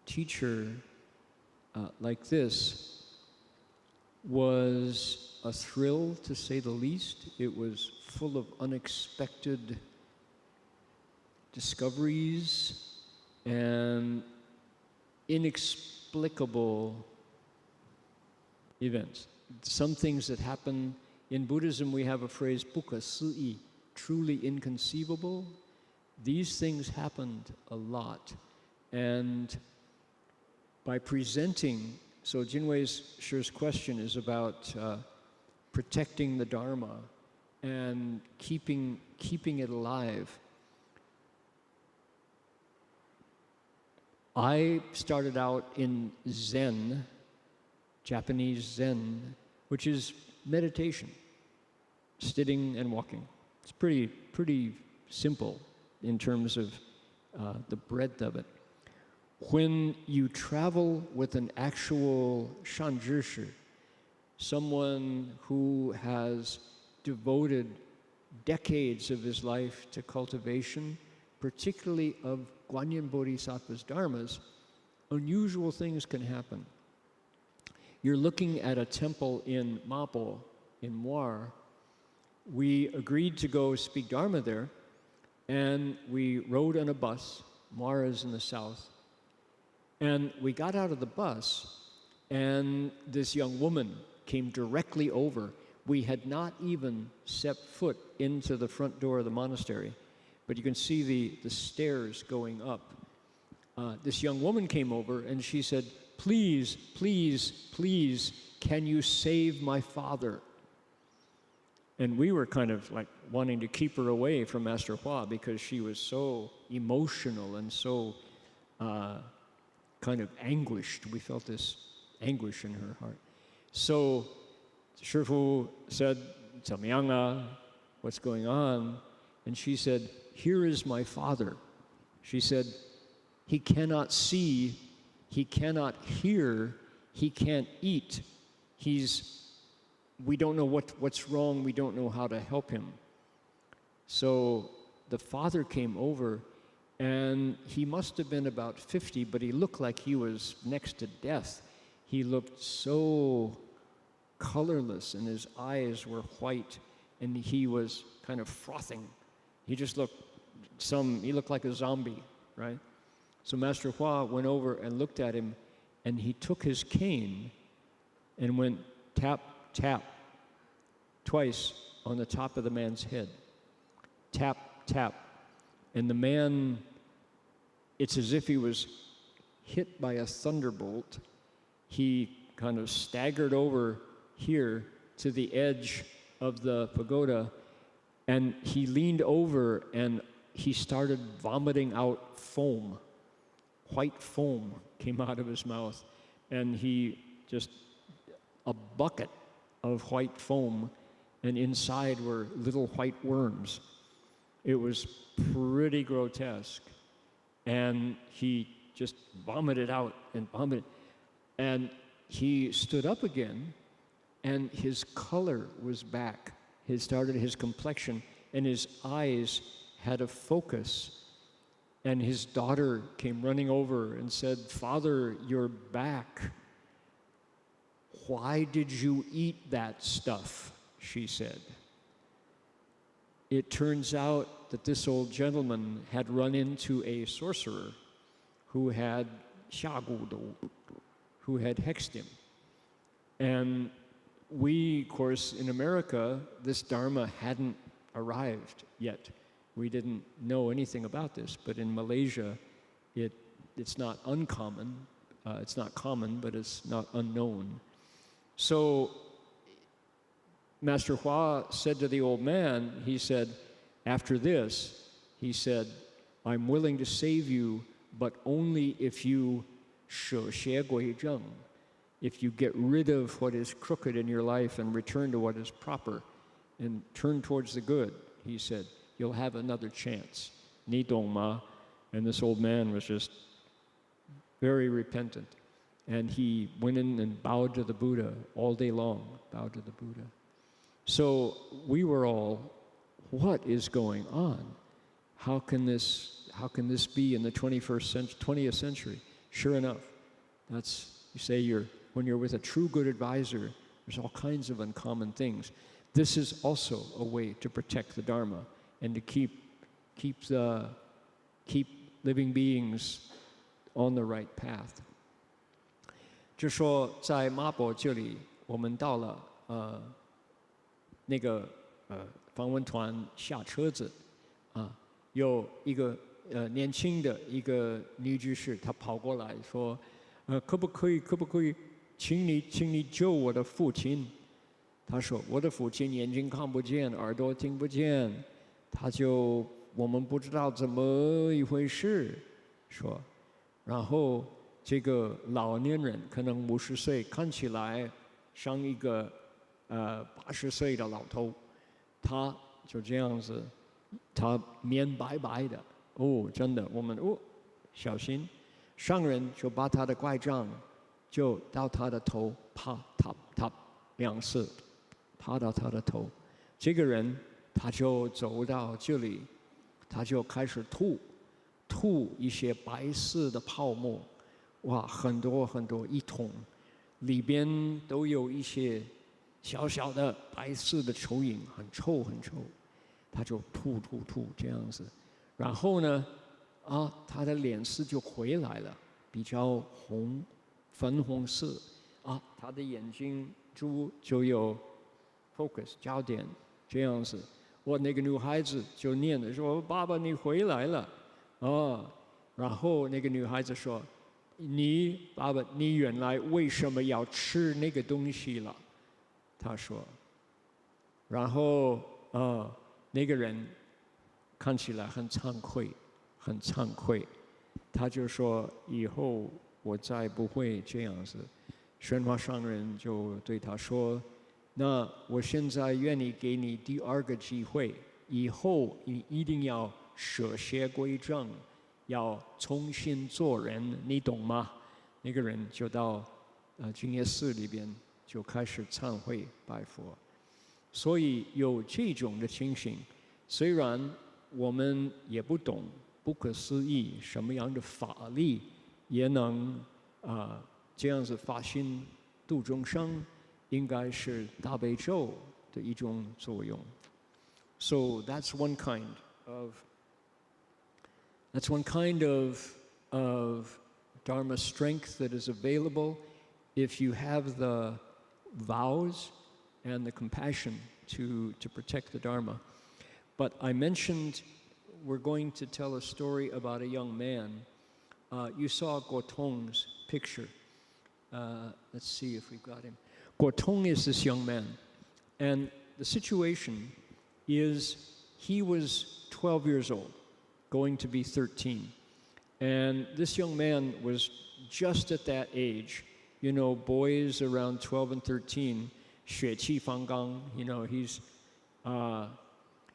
teacher like this was a thrill, to say the least. It was full of unexpected discoveries and inexplicable events. Some things that happen in Buddhism, we have a phrase, 不可思议, truly inconceivable. These things happened a lot. And by presenting, so Jinwei Shure's question is about protecting the Dharma and keeping it alive. I started out in Zen, Japanese Zen, which is meditation, sitting and walking. It's pretty simple in terms of the breadth of it. When you travel with an actual shanzhishi, someone who has devoted decades of his life to cultivation, particularly of Guanyin Bodhisattva's dharmas, unusual things can happen. You're looking at a temple in Mapo, in Muar. We agreed to go speak Dharma there, and we rode on a bus. Muar is in the south. And we got out of the bus, and this young woman came directly over. We had not even set foot into the front door of the monastery, but you can see the stairs going up. This young woman came over, and she said, "Please, please, please, can you save my father?" And we were kind of like wanting to keep her away from Master Hua because she was so emotional and so kind of anguished. We felt this anguish in her heart. So, 师父 said, 怎么样啊? What's going on? And she said, here is my father. She said, he cannot see, he cannot hear, he can't eat. We don't know what's wrong, we don't know how to help him. So the father came over, and he must have been about 50, but he looked like he was next to death. He looked so colorless, and his eyes were white, and he was kind of frothing. He just looked like a zombie, right? So Master Hua went over and looked at him, and he took his cane and went tap, tap, twice on the top of the man's head. Tap, tap. And the man, it's as if he was hit by a thunderbolt. He kind of staggered over here to the edge of the pagoda, and he leaned over and he started vomiting out foam. White foam came out of his mouth, and a bucket of white foam, and inside were little white worms. It was pretty grotesque. And he just vomited out and vomited. And he stood up again, and his color was back. His complexion, and his eyes had a focus. And his daughter came running over and said, Father, you're back. Why did you eat that stuff? She said. It turns out that this old gentleman had run into a sorcerer who had who had hexed him. And we, of course, in America, this Dharma hadn't arrived yet. We didn't know anything about this, but in Malaysia, it's not uncommon. It's not common, but it's not unknown. So Master Hua said to the old man, he said, after this, he said, I'm willing to save you, but only if you 舍邪归正, if you get rid of what is crooked in your life and return to what is proper and turn towards the good, he said, you'll have another chance. 你懂吗? And this old man was just very repentant. And he went in and bowed to the Buddha all day long, bowed to the Buddha. So we were all, what is going on? How can this be in the 20th century? Sure enough, you say when you're with a true good advisor, there's all kinds of uncommon things. This is also a way to protect the Dharma and to keep living beings on the right path. 就说在妈宝这里，我们到了那个访问团下车子有一个年轻的一个女居士，她跑过来说，可不可以，请你救我的父亲。她说我的父亲眼睛看不见，耳朵听不见，我们不知道怎么一回事，说，然后这个老年人可能50岁，看起来像一个80岁的老头，他就这样子，他面白白的，真的，我们小心，上人就把他的拐杖就到他的头，啪嗒2次，啪到他的头，这个人他就走到这里，他就开始吐一些白色的泡沫，哇，很多一桶，里边都有一些小小的白色的蚯蚓，很臭，他就吐这样子，然后呢，他的脸色就回来了，比较粉红色，他的眼睛就有 focus 焦点这样子。那个女孩子就念着说：“爸爸，你回来了。”然后那个女孩子说：“爸爸，你原来为什么要吃那个东西了？”他说。然后那个人看起来很惭愧，他就说以后我再不会这样子。宣化上人就对他说，那我现在愿意给你第二个机会，以后你一定要舍邪归正，要重新做人，你懂吗？那个人就到净业寺里边就开始忏悔拜佛。所以有这种的情形，虽然我们也不懂不可思议什么样的法力也能这样子发心度众生，应该是大悲咒的一种作用。So that's one kind of Dharma strength that is available if you have the vows and the compassion to protect the Dharma. But I mentioned we're going to tell a story about a young man. You saw Gotong's picture. Let's see if we've got him. Gotong is this young man. And the situation is he was 12 years old, going to be 13. And this young man was just at that age. You know, boys around 12 and 13, 血气方刚, you know,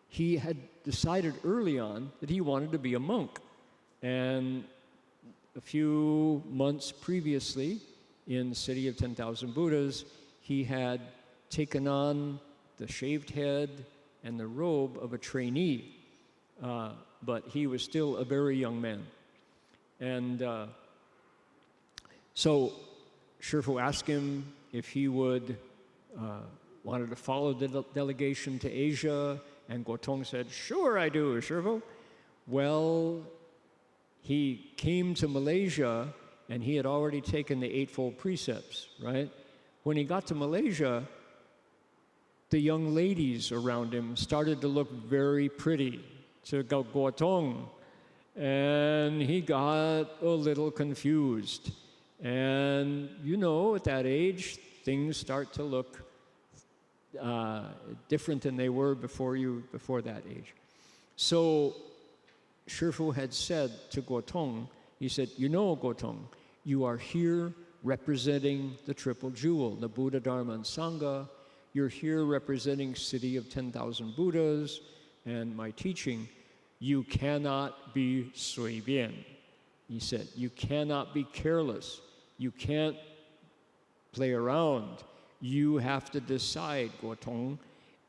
he had decided early on that he wanted to be a monk. And a few months previously, in the city of 10,000 Buddhas, he had taken on the shaved head and the robe of a trainee, but he was still a very young man. And so Shifu asked him if he would wanted to follow the delegation to Asia, and Gotong said, "Sure I do, Shifu." Well, he came to Malaysia, and he had already taken the Eightfold Precepts, right? When he got to Malaysia, the young ladies around him started to look very pretty to Gotong, and he got a little confused. And you know, at that age, things start to look different than they were before that age. So Shifu had said to Gotong, he said, "You know, Gotong, you are here representing the Triple Jewel, the Buddha, Dharma, and Sangha. You're here representing city of 10,000 Buddhas and my teaching. You cannot be 随便." He said, "You cannot be careless. You can't play around. You have to decide, Gotong.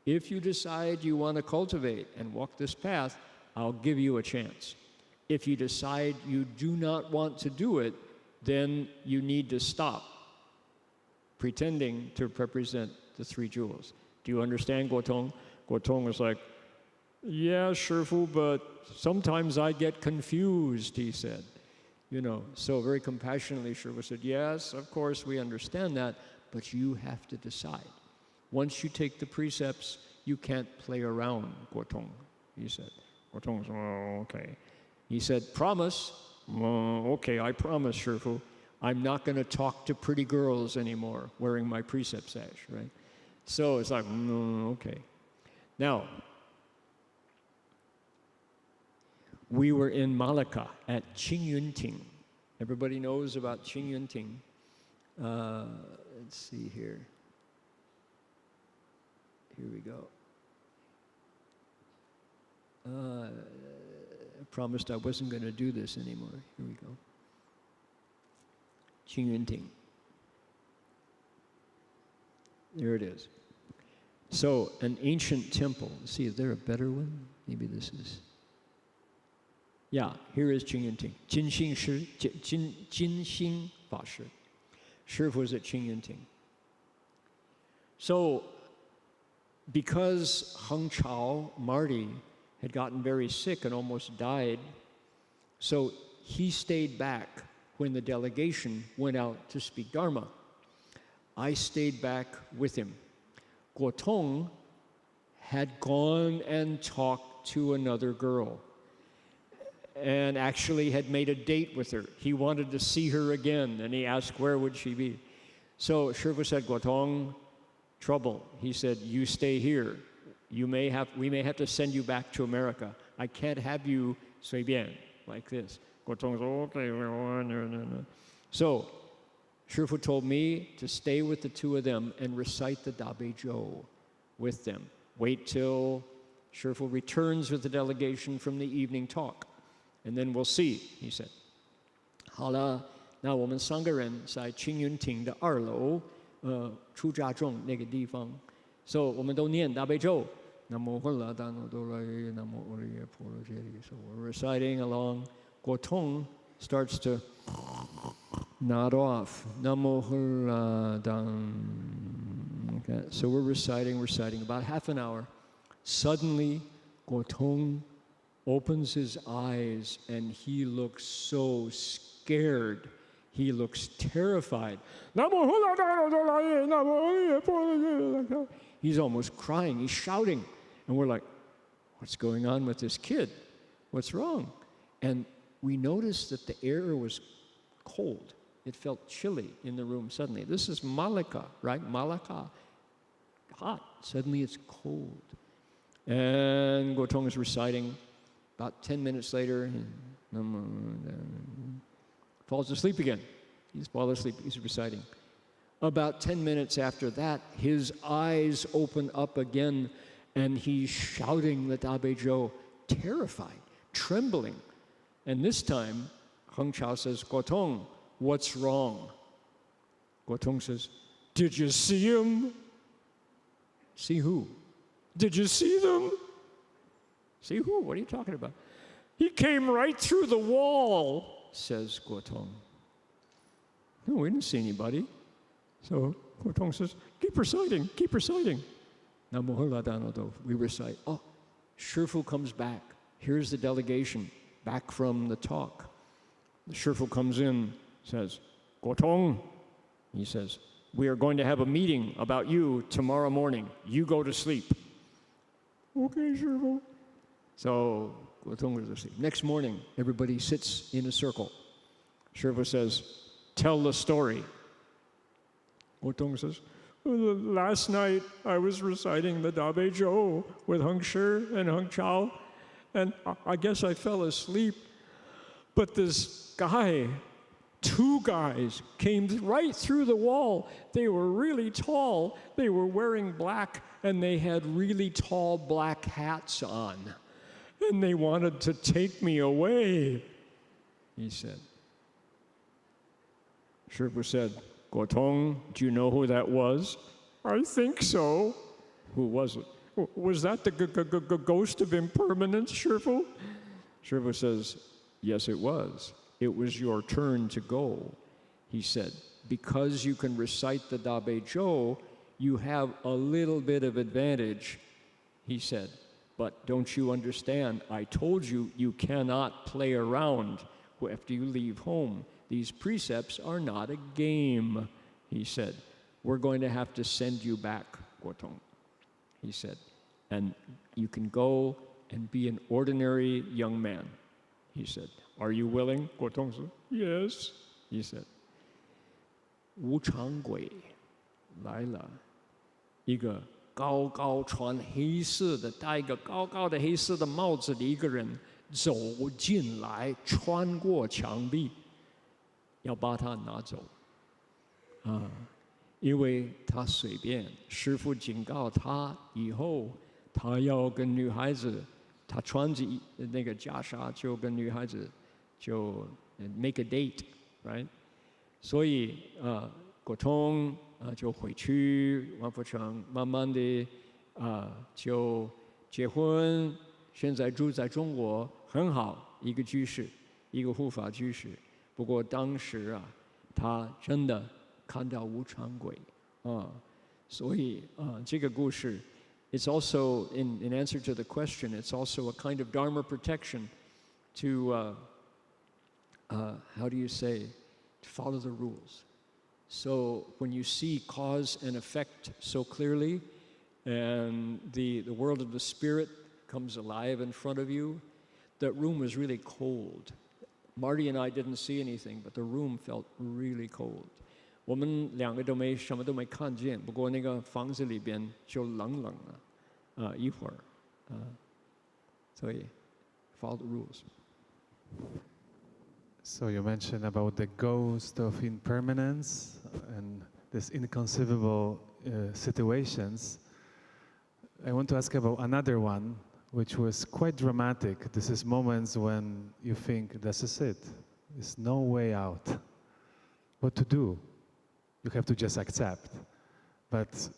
If you decide you want to cultivate and walk this path, I'll give you a chance. If you decide you do not want to do it, then you need to stop pretending to represent the three jewels." Do you understand, Gotong? Gotong was like, "Yeah, Shifu, but sometimes I get confused," he said. You know, so very compassionately, Shifu said, "Yes, of course, we understand that, but you have to decide. Once you take the precepts, you can't play around, Gotong," he said. Gotong said, "Oh, okay." He said, "Promise?" "Okay, I promise, Shifu. I'm not going to talk to pretty girls anymore wearing my precept sash," right? So it's like, okay. Now, we were in Malacca at Qingyunting. Everybody knows about Qingyunting. Let's see here. Here we go. I promised I wasn't going to do this anymore. Here we go. Qingyunting. There it is. So, an ancient temple. Let's see, is there a better one? Maybe this is. Yeah, here is Qingyunting. Jinxing Fa Shi. Shifu was at Qingyunting. So, because Heng Chao, Marty, had gotten very sick and almost died, so he stayed back when the delegation went out to speak Dharma. I stayed back with him. Gotong had gone and talked to another girl and actually had made a date with her. He wanted to see her again, and he asked where would she be. So Shifu said, "Gotong, trouble." He said, "You stay here. We may have to send you back to America. I can't have you 随便 like this. Guotong said, okay. So, Shifu told me to stay with the two of them and recite the Dabe Zhou with them. Wait till Shifu returns with the delegation from the evening talk, and then we'll see, he said. 好了，那我们3个人在青云亭的2楼，出家众那个地方。So 我们都念大悲咒。Namo Hula Dano Dolai Namo Uriya Polo Jedi. So we're reciting along. Guotong starts to nod off. Namo Hula Dan. Okay. So we're reciting about half an hour. Suddenly, Guotong opens his eyes and he looks so scared. He looks terrified. He's almost crying. He's shouting. And we're like, what's going on with this kid? What's wrong? And we noticed that the air was cold. It felt chilly in the room suddenly. This is Malacca, right? Malacca. Hot. Suddenly it's cold. And Guotong is reciting. About 10 minutes later, he falls asleep again. He's fallen asleep. He's reciting. About 10 minutes after that, his eyes open up again, and he's shouting the Dabe Zhou, terrified, trembling. And this time, Heng Chao says, Guotong, what's wrong? Guotong says, did you see him? See who? Did you see them? See who? What are you talking about? He came right through the wall, says Guotong. No, we didn't see anybody. So Guotong says, keep reciting, keep reciting. We recite. Oh, Shifu comes back. Here's the delegation back from the talk. The Shifu comes in, says, Guotong, he says, we are going to have a meeting about you tomorrow morning. You go to sleep. Okay, Shifu. So Guotong goes to sleep. Next morning, everybody sits in a circle. Shifu says, tell the story. Guotong says, last night I was reciting the Dabe Zhou with Heng Sure and Heng Chao, and I guess I fell asleep. But this guy, 2 guys, came right through the wall. They were really tall. They were wearing black, and they had really tall black hats on. And they wanted to take me away, he said. Shifu said, Guotong, do you know who that was? I think so. Who was it? Was that the ghost of impermanence, Shifu? Shifu says, yes, it was. It was your turn to go, he said. Because you can recite the Dabe Zhou, you have a little bit of advantage, he said. But don't you understand? I told you, you cannot play around after you leave home. These precepts are not a game, he said. We're going to have to send you back, Guotong, he said. And you can go and be an ordinary young man, he said. Are you willing? Guotong said, yes, he said. 无常鬼来了，一个高高穿黑色的，戴一个高高的黑色的帽子的一个人走进来，穿过墙壁，要把他拿走。因为他随便，师父警告他以后，他要跟女孩子，他穿着那个袈裟，就跟女孩子就 make a date，right？ 所以Guotong就回去王府城，慢慢的就结婚，现在住在中国，很好，一个居士，一个护法居士。不过当时他真的看到无常鬼所以这个故事 it's also in answer to the question, it's also a kind of Dharma protection to how do you say, to follow the rules. So when you see cause and effect so clearly, and the world of the spirit comes alive in front of you, that room was really cold. Marty and I didn't see anything, but the room felt really cold. 我们2个都什么都没看见，不过那个房子里边就冷冷了，一会儿，所以 follow the rules. So you mentioned about the ghost of impermanence and this inconceivable situations. I want to ask about another one, which was quite dramatic. This is moments when you think, this is it. There's no way out. What to do? You have to just accept. But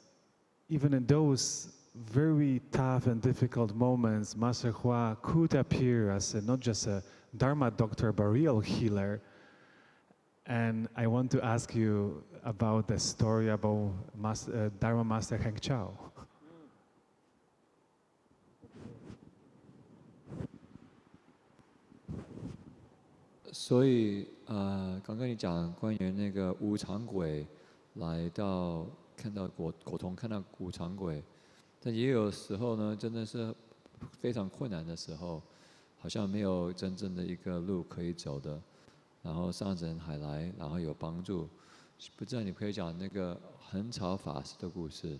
even in those very tough and difficult moments, Master Hua could appear as not just a Dharma doctor, but real healer. And I want to ask you about the story about Dharma Master Heng Sure. 所以刚刚你讲关于那个无常鬼来到看到果童看到无常鬼，但也有时候呢，真的是非常困难的时候，好像没有真正的一个路可以走的，然后上人还来，然后有帮助。不知道你可以讲那个横潮法师的故事。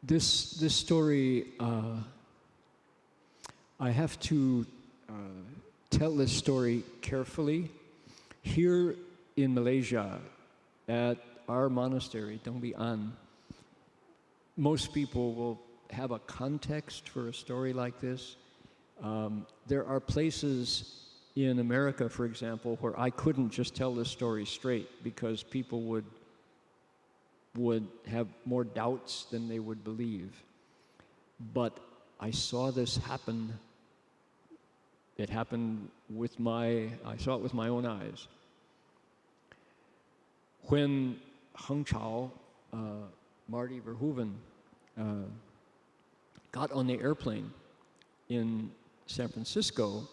This story, I have to tell this story carefully. Here in Malaysia, at our monastery, Dongbi An, most people will have a context for a story like this. There are places in America, for example, where I couldn't just tell this story straight because people would have more doubts than they would believe. But I saw this happen. It happened I saw it with my own eyes. When Heng Sure, Marty Verhoeven, got on the airplane in San Francisco,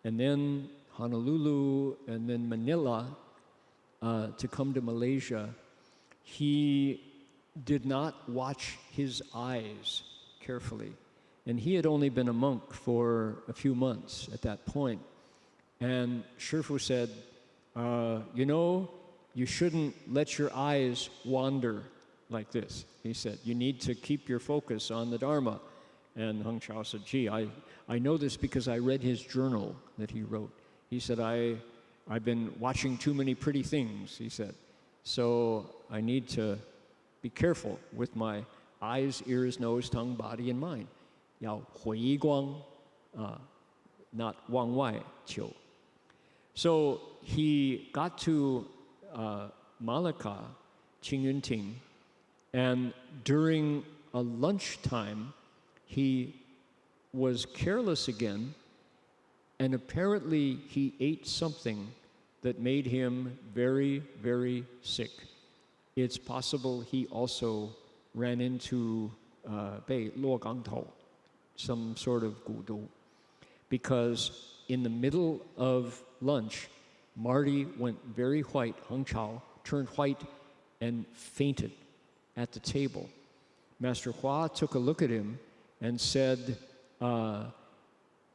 and then Honolulu, and then Manila, to come to Malaysia, he did not watch his eyes carefully. And he had only been a monk for a few months at that point. And Shifu said, you know, you shouldn't let your eyes wander like this. He said, you need to keep your focus on the Dharma. And Heng Sure said, gee, I know this because I read his journal that he wrote. He said, I've been watching too many pretty things, he said. So I need to be careful with my eyes, ears, nose, tongue, body, and mind. 要回光, not 往外求. So he got to Malacca, Qingyunting, and during a lunchtime, he was careless again, and apparently he ate something that made him very, very sick. It's possible he also ran into 被落钢头, some sort of 骨毒, because in the middle of lunch, Marty went very white, Heng Sure turned white and fainted at the table. Master Hua took a look at him and said,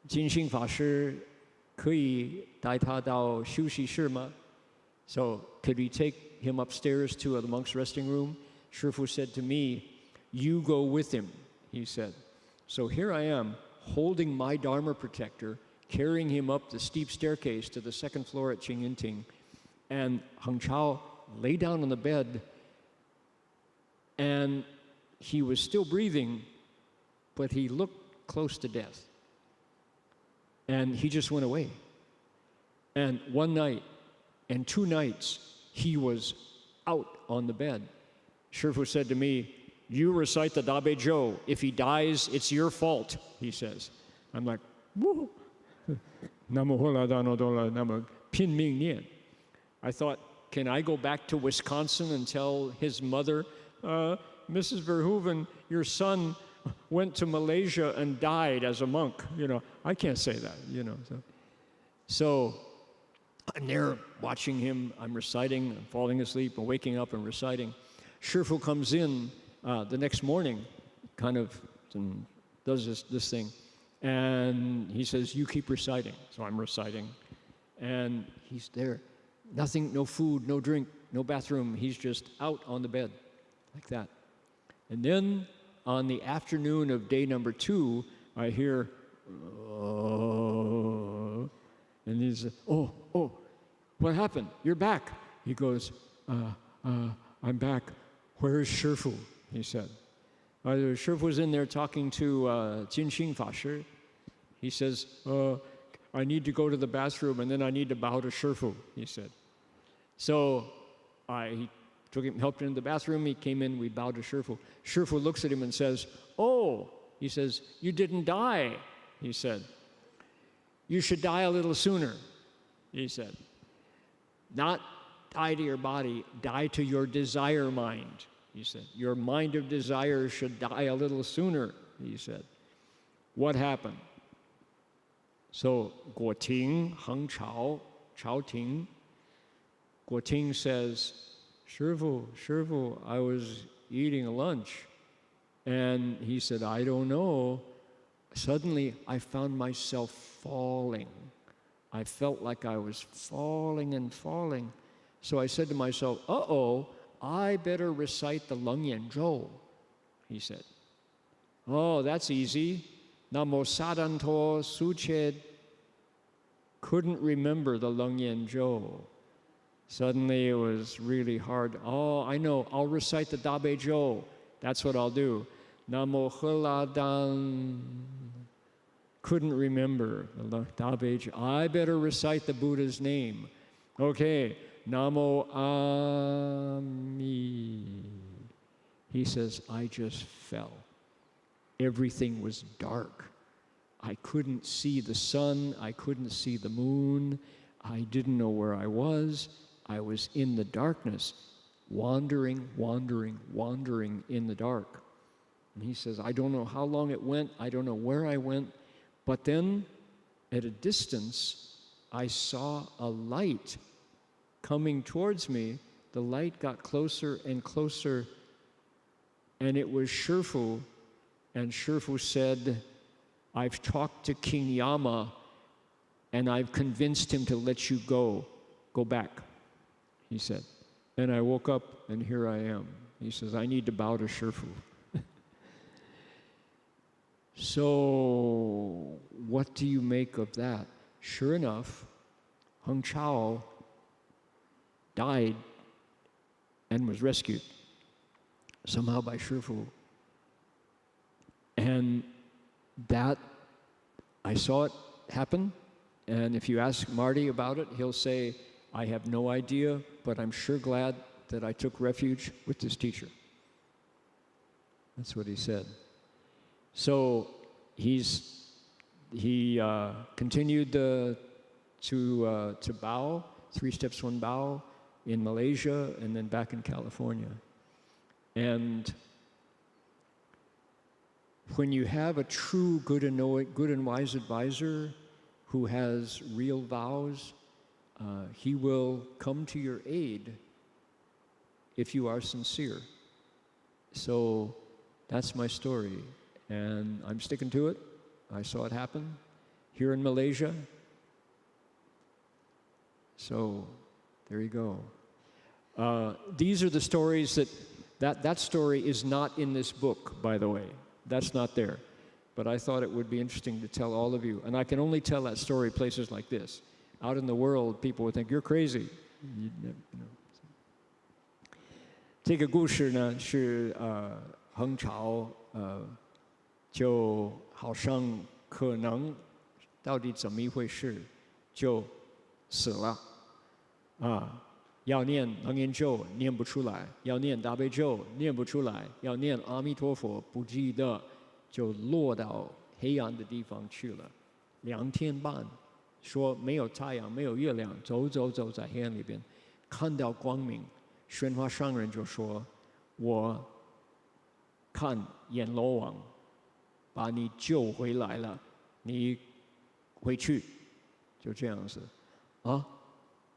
金星法师可以带他到休息室吗? So, could we take him upstairs to the monk's resting room? Shifu said to me, you go with him, he said. So here I am, holding my Dharma protector, carrying him up the steep staircase to the second floor at Qingyunting. And Heng Sure lay down on the bed, and he was still breathing, but he looked close to death. And he just went away. And one night and 2 nights, he was out on the bed. Shifu said to me, you recite the Dabe Jo. If he dies, it's your fault, he says. I'm like, woo. I thought, can I go back to Wisconsin and tell his mother, Mrs. Verhoeven, your son went to Malaysia and died as a monk? You know, I can't say that, you know. So I'm there watching him, I'm reciting, I'm falling asleep, I'm waking up and reciting. Shifu comes in the next morning, kind of does this thing, and he says, you keep reciting. So I'm reciting, and he's there. Nothing, no food, no drink, no bathroom. He's just out on the bed, like that. And then on the afternoon of day number 2, I hear, and he says, oh, what happened? You're back. He goes, I'm back. Where is Shifu? He said. Shifu was in there talking to Jinxing Fashi. He says, I need to go to the bathroom and then I need to bow to Shifu, he said. So he took him, helped him in the bathroom. He came in, we bowed to Shifu. Shifu looks at him and says, oh, he says, you didn't die, he said. You should die a little sooner, he said. Not die to your body, die to your desire mind, he said. Your mind of desire should die a little sooner, he said. What happened? So Guo Ting, Heng Chao, Chao Ting, Guo Ting says, Shifu, I was eating lunch. And he said, I don't know. Suddenly, I found myself falling. I felt like I was falling and falling. So I said to myself, I better recite the Leng Yan Zhou, he said. Oh, that's easy. Namo Sadanto Suched. Couldn't remember the Leng Yan Zhou. Suddenly it was really hard. Oh, I know, I'll recite the Dabe Zhou. That's what I'll do. Namo Hela Dan. Couldn't remember the Dabe Zhou. I better recite the Buddha's name. Okay, Namo Ami. He says, I just fell. Everything was dark. I couldn't see the sun. I couldn't see the moon. I didn't know where I was. I was in the darkness, wandering in the dark. And he says, I don't know how long it went. I don't know where I went. But then, at a distance, I saw a light coming towards me. The light got closer and closer, and it was Shifu. And Shifu said, I've talked to King Yama, and I've convinced him to let you go. Go back, he said. And I woke up, and here I am. He says, I need to bow to Shifu. So, what do you make of that? Sure enough, Heng Chao died and was rescued somehow by Shifu. And that, I saw it happen. And if you ask Marty about it, he'll say, I have no idea, but I'm sure glad that I took refuge with this teacher. That's what he said. So he continued to bow, 3 steps, 1 bow in Malaysia and then back in California. And when you have a true good and wise advisor who has real vows, he will come to your aid if you are sincere. So that's my story. And I'm sticking to it. I saw it happen here in Malaysia. So there you go. These are the stories that story is not in this book, by the way. That's not there. But I thought it would be interesting to tell all of you. And I can only tell that story places like this. Out in the world, people would think, you're crazy. You know. 这个故事呢是恒潮就好像可能到底怎么一回事就死了要念楞严咒念不出来，要念大悲咒念不出来，要念阿弥陀佛不记得，就落到黑暗的地方去了。2天半，说没有太阳，没有月亮，走在黑暗里边，看到光明。宣化上人就说：“我看阎罗王把你救回来了，你回去。”就这样子，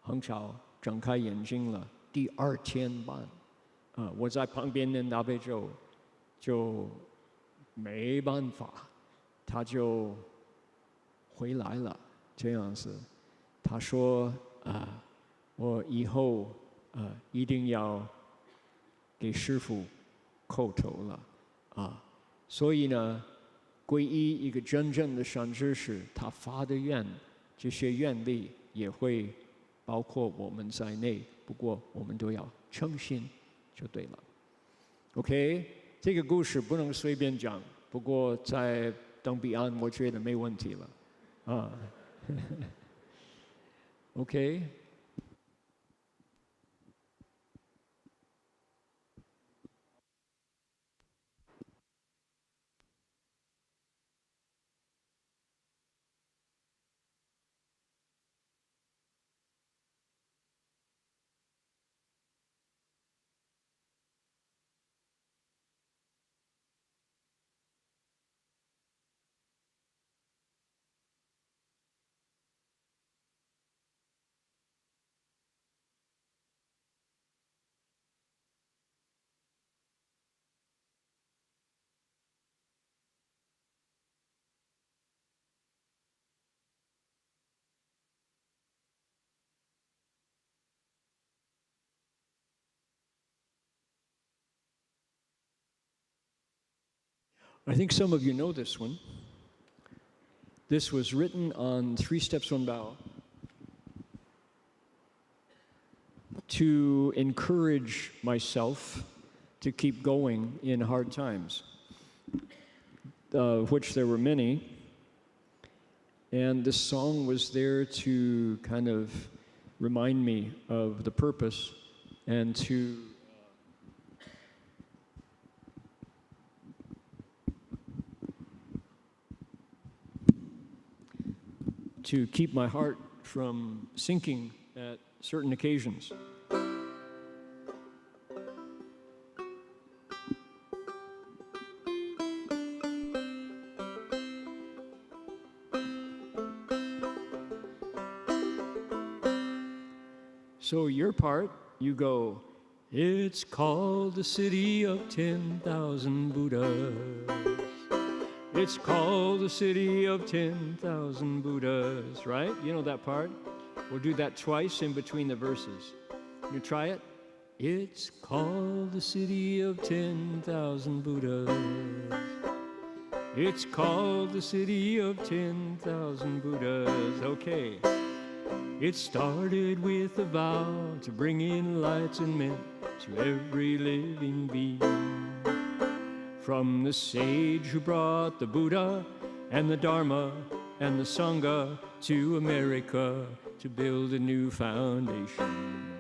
恒潮睁开眼睛了。第2天半，我在旁边念大悲咒，就没办法，他就回来了。这样子，他说我以后一定要给师父叩头了啊。所以呢，皈依一个真正的善知识，他发的愿，这些愿力也会包括我们在内。不过我们都要诚心就对了。OK， 这个故事不能随便讲，不过在登彼岸，我觉得没问题了啊。OK。I think some of you know this one. This was written on 3 Steps One Bow to encourage myself to keep going in hard times, of which there were many. And this song was there to kind of remind me of the purpose and to keep my heart from sinking at certain occasions. So your part, you go, it's called the city of 10,000 Buddhas. It's called the city of 10,000 Buddhas, right? You know that part? We'll do that twice in between the verses. You try it? It's called the city of 10,000 Buddhas. It's called the city of 10,000 Buddhas. Okay. It started with a vow to bring enlightenment to every living being. From the sage who brought the Buddha and the Dharma and the Sangha to America to build a new foundation.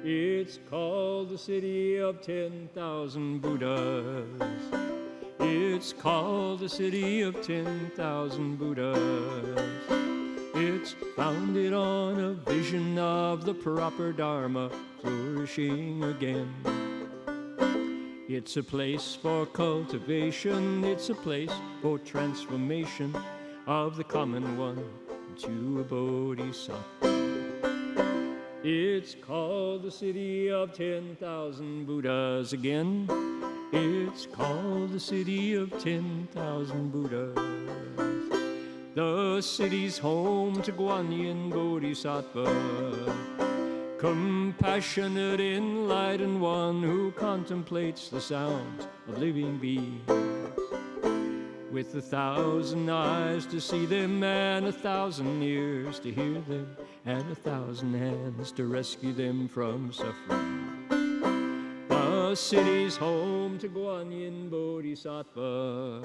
It's called the city of 10,000 Buddhas. It's called the city of 10,000 Buddhas. It's founded on a vision of the proper Dharma flourishing again. It's a place for cultivation, it's a place for transformation of the common one to a bodhisattva. It's called the city of 10,000 Buddhas again. It's called the city of 10,000 Buddhas. The city's home to Guanyin Bodhisattva, compassionate, enlightened one who contemplates the sounds of living beings. With 1,000 eyes to see them, and 1,000 ears to hear them, and 1,000 hands to rescue them from suffering. The city's home to Guanyin Bodhisattva.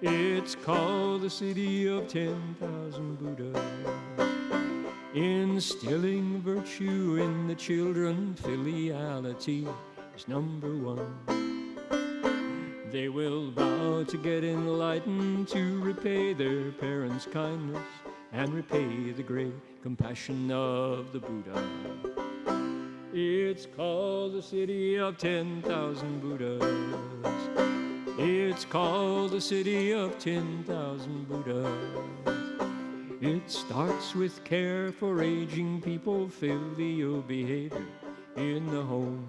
It's called the city of 10,000 Buddhas. Instilling virtue in the children, filiality is number one. They will vow to get enlightened, to repay their parents' kindness and repay the great compassion of the Buddha. It's called the city of 10,000 Buddhas. It's called the city of 10,000 Buddhas. It starts with care for aging people, filial behavior in the home.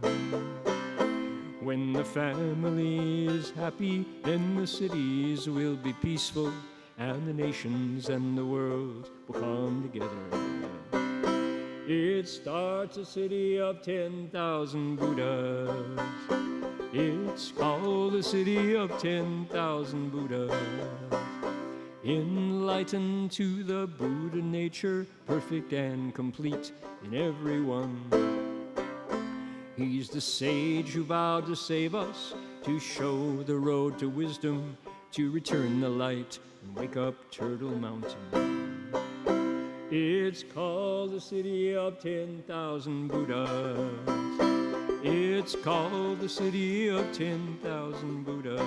When the family is happy, then the cities will be peaceful, and the nations and the world will come together. It starts a city of 10,000 Buddhas. It's called the city of 10,000 Buddhas. Enlightened to the Buddha nature, perfect and complete in everyone. He's the sage who vowed to save us, to show the road to wisdom, to return the light and wake up Turtle Mountain. It's called the city of 10,000 Buddhas. It's called the city of 10,000 Buddhas.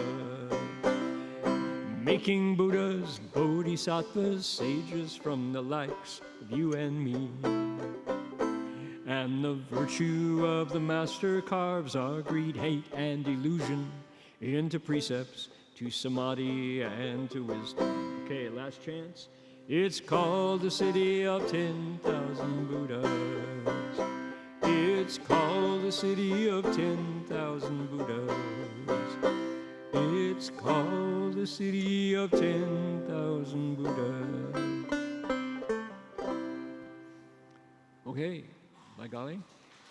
Making Buddhas, Bodhisattvas, sages from the likes of you and me. And the virtue of the Master carves our greed, hate, and delusion into precepts, to samadhi and to wisdom. Okay, last chance. It's called the city of 10,000 Buddhas. It's called the city of 10,000 Buddhas. It's called the city of 10,000 Buddhas. Okay, by golly.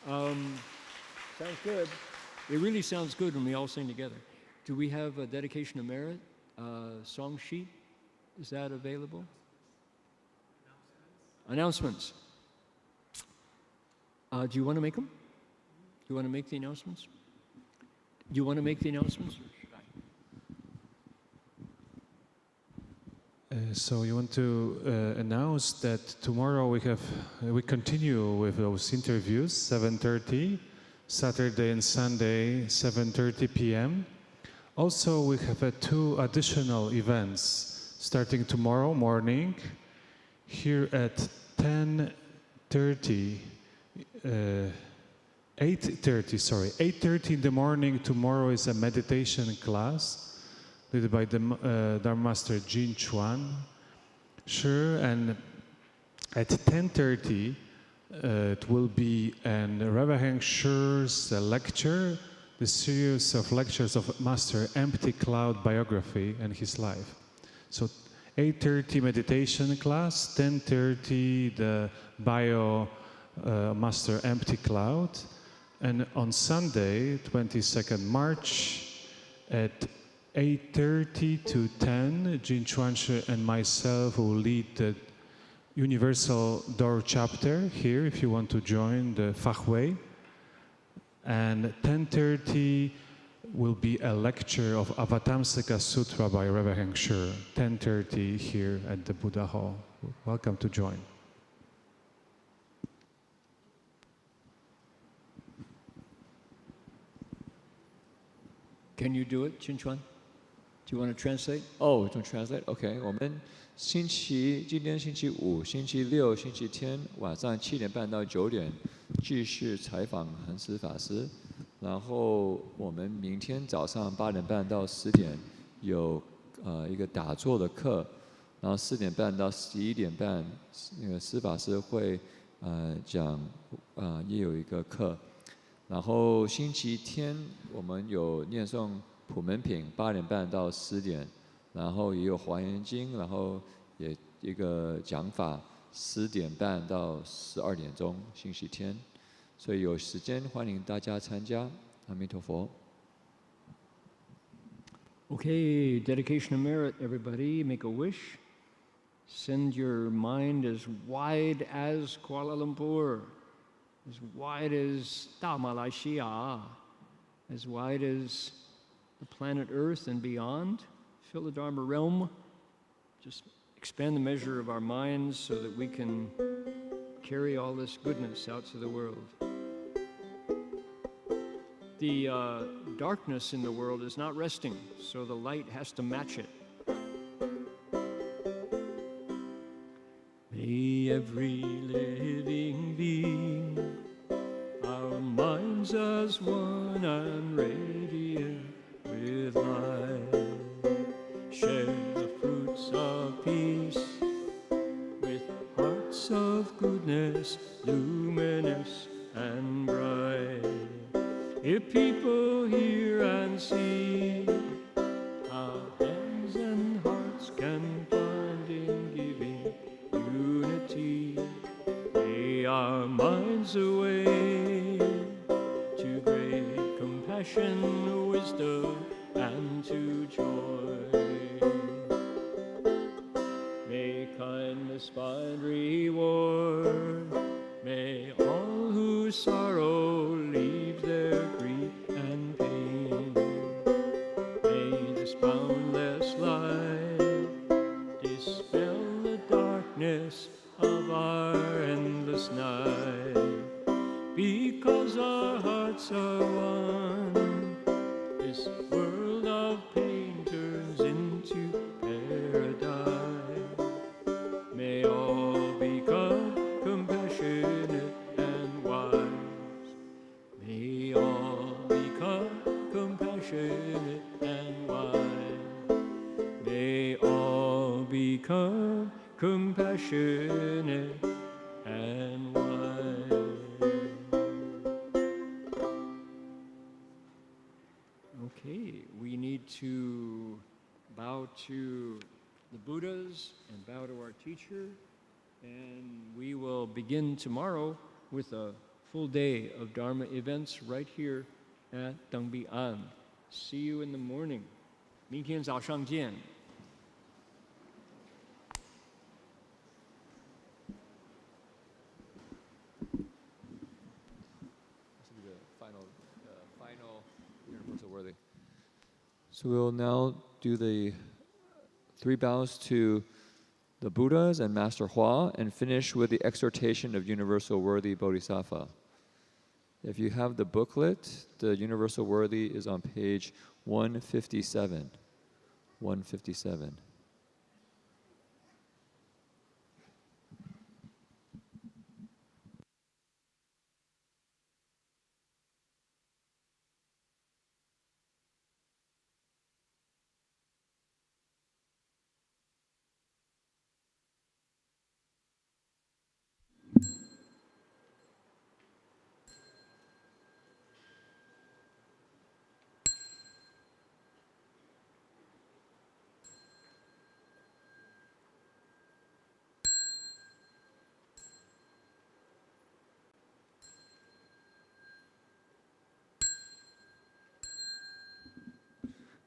Sounds good. It really sounds good when we all sing together. Do we have a dedication of merit song sheet? Is that available? Announcements. Do you want to make them? Do you want to make the announcements? Do you want to make the announcements? So you want to announce that tomorrow we continue with those interviews, 7:30, Saturday and Sunday, 7:30 p.m. Also, we have 2 additional events starting tomorrow morning. Here at 8:30 in the morning. Tomorrow is a meditation class led by the Dharma Master Heng Sure, and at 10:30 it will be Reverend Heng Sure's lecture, the series of lectures of Master Empty Cloud biography and his life. So 8:30 meditation class, 10:30 the bio Master Empty Cloud, and on Sunday, 22nd March, at 8:30 to 10, Jin Chuanshi and myself will lead the Universal Door chapter here if you want to join the Fachwei. And 10:30 will be a lecture of Avatamsaka Sutra by Reverend Heng Sure, 10:30 here at the Buddha Hall. Welcome to join. Can you do it, Chin-Chuan? Do you want to translate? Oh, to translate. OK， 我们今天星期五、星期六、星期天晚上7点半到9点继续采访恒实法师。然后我们明天早上8点半到10点有一个打坐的课，然后4点半到11点半那个施法师会讲也有一个课。然后星期天我们有念诵普门品8点半到10点，然后也有华严经，然后也一个讲法10点半到12点钟星期天，所以有时间欢迎大家参加。阿弥陀佛。Okay, dedication of merit, everybody. Make a wish. Send your mind as wide as Kuala Lumpur, as wide as Malaysia, as wide as the planet Earth and beyond. Fill the Dharma realm. Just expand the measure of our minds so that we can carry all this goodness out to the world. The darkness in the world is not resting, so the light has to match it. May every living being, our minds as one and radiant with light, share the fruits of peace with hearts of goodness, luminous and bright. If people hear and see, our hands and hearts can find in giving unity. May our minds compassion, wisdom, and to joy. May kindness find reward. May all who sorrow leave their grief and pain. May this boundless light dispel the darkness of our endless night. Because our hearts are one, this world of pain turns into paradise. May all become compassionate and wise. May all become compassionate and wise. May all become compassionate and wise. Okay, we need to bow to the Buddhas and bow to our teacher, and we will begin tomorrow with a full day of Dharma events right here at Dangbi'an. See you in the morning. 明天早上见。Final universal worthy. So we'll now do the 3 bows to the Buddhas and Master Hua and finish with the exhortation of Universal Worthy Bodhisattva. If you have the booklet, the Universal Worthy is on page 157. 157.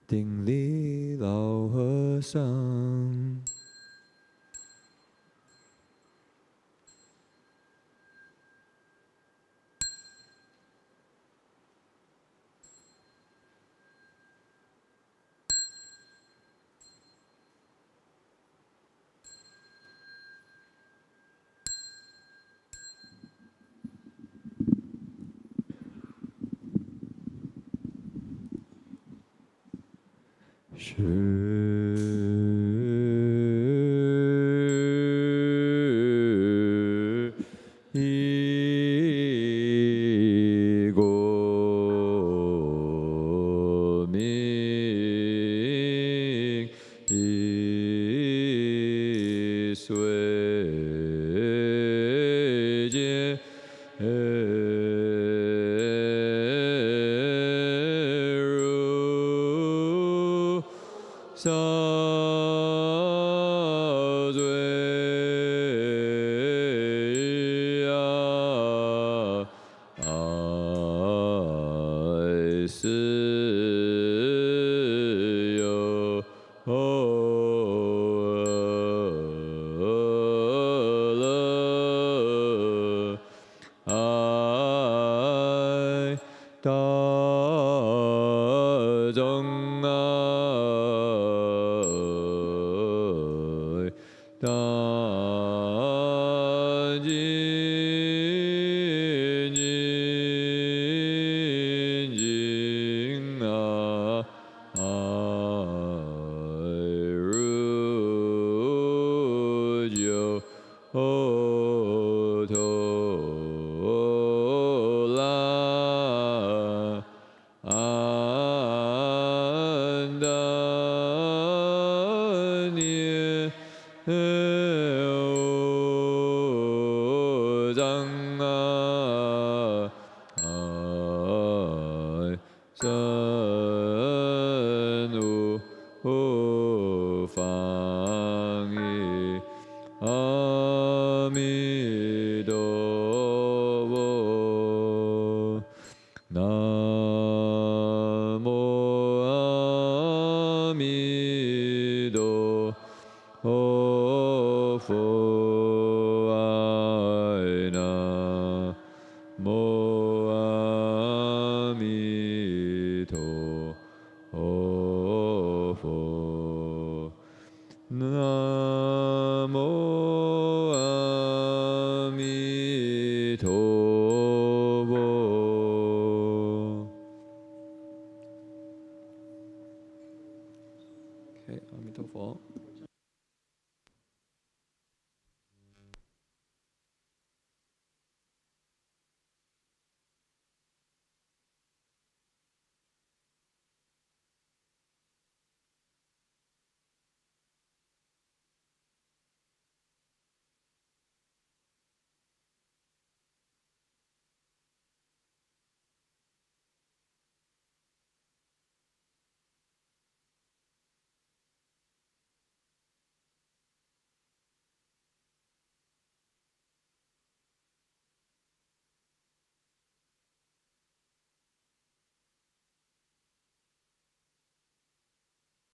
Ding Li Lao He Sang. Nam OK，阿弥陀佛。